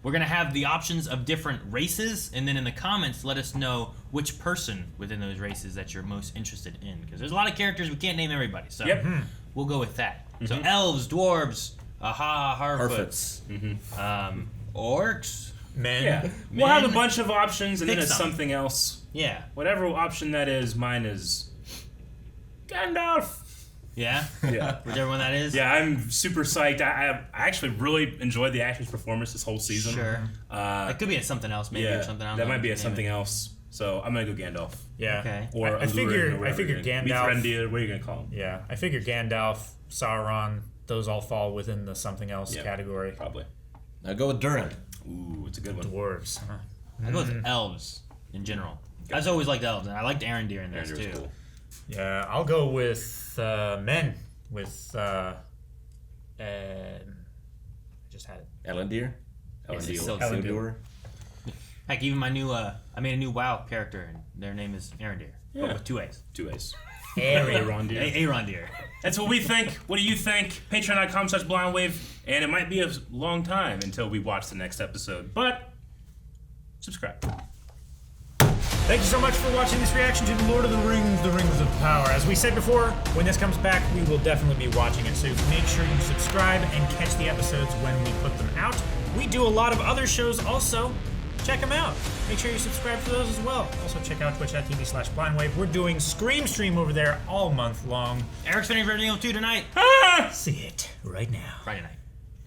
We're gonna have the options of different races, and then in the comments, let us know which person within those races that you're most interested in. Because there's a lot of characters, we can't name everybody, so we'll go with that. So elves, dwarves, Harfoots, orcs, men. Yeah, we'll have a bunch of options, and Pick then it's something. something else. Yeah, whatever option that is. Mine is Gandalf. Yeah? Yeah. Whichever one that is? Yeah, I'm super psyched. I actually really enjoyed the actor's performance this whole season. Sure. It could be something else, maybe, or something. I don't that know. might be a something else. So I'm going to go Gandalf. Yeah. Okay. Or I figure Gandalf. Mithrandir, what are you going to call him? Yeah. I figure Gandalf, Sauron, those all fall within the something else category. Probably. I'll go with Durin. Ooh, it's a good one. Dwarves. I go with elves in general. I just always liked elves, and I liked Arondir in this too. Cool. Yeah, I'll go with men. With I just had it. Elendil. Elendil. Heck, even my new I made a new WoW character, and their name is Arondir, but with 2 A's. 2 A's. Arondir. Arondir. That's what we think. What do you think? Patreon.com/blindwave, and it might be a long time until we watch the next episode, but subscribe. Thank you so much for watching this reaction to The Lord of the Rings of Power. As we said before, when this comes back, we will definitely be watching it, so make sure you subscribe and catch the episodes when we put them out. We do a lot of other shows also. Check them out. Make sure you subscribe for those as well. Also check out twitch.tv/blindwave. We're doing Scream Stream over there all month long. Eric's finishing Resident Evil 2 tonight. See it right now. Friday night.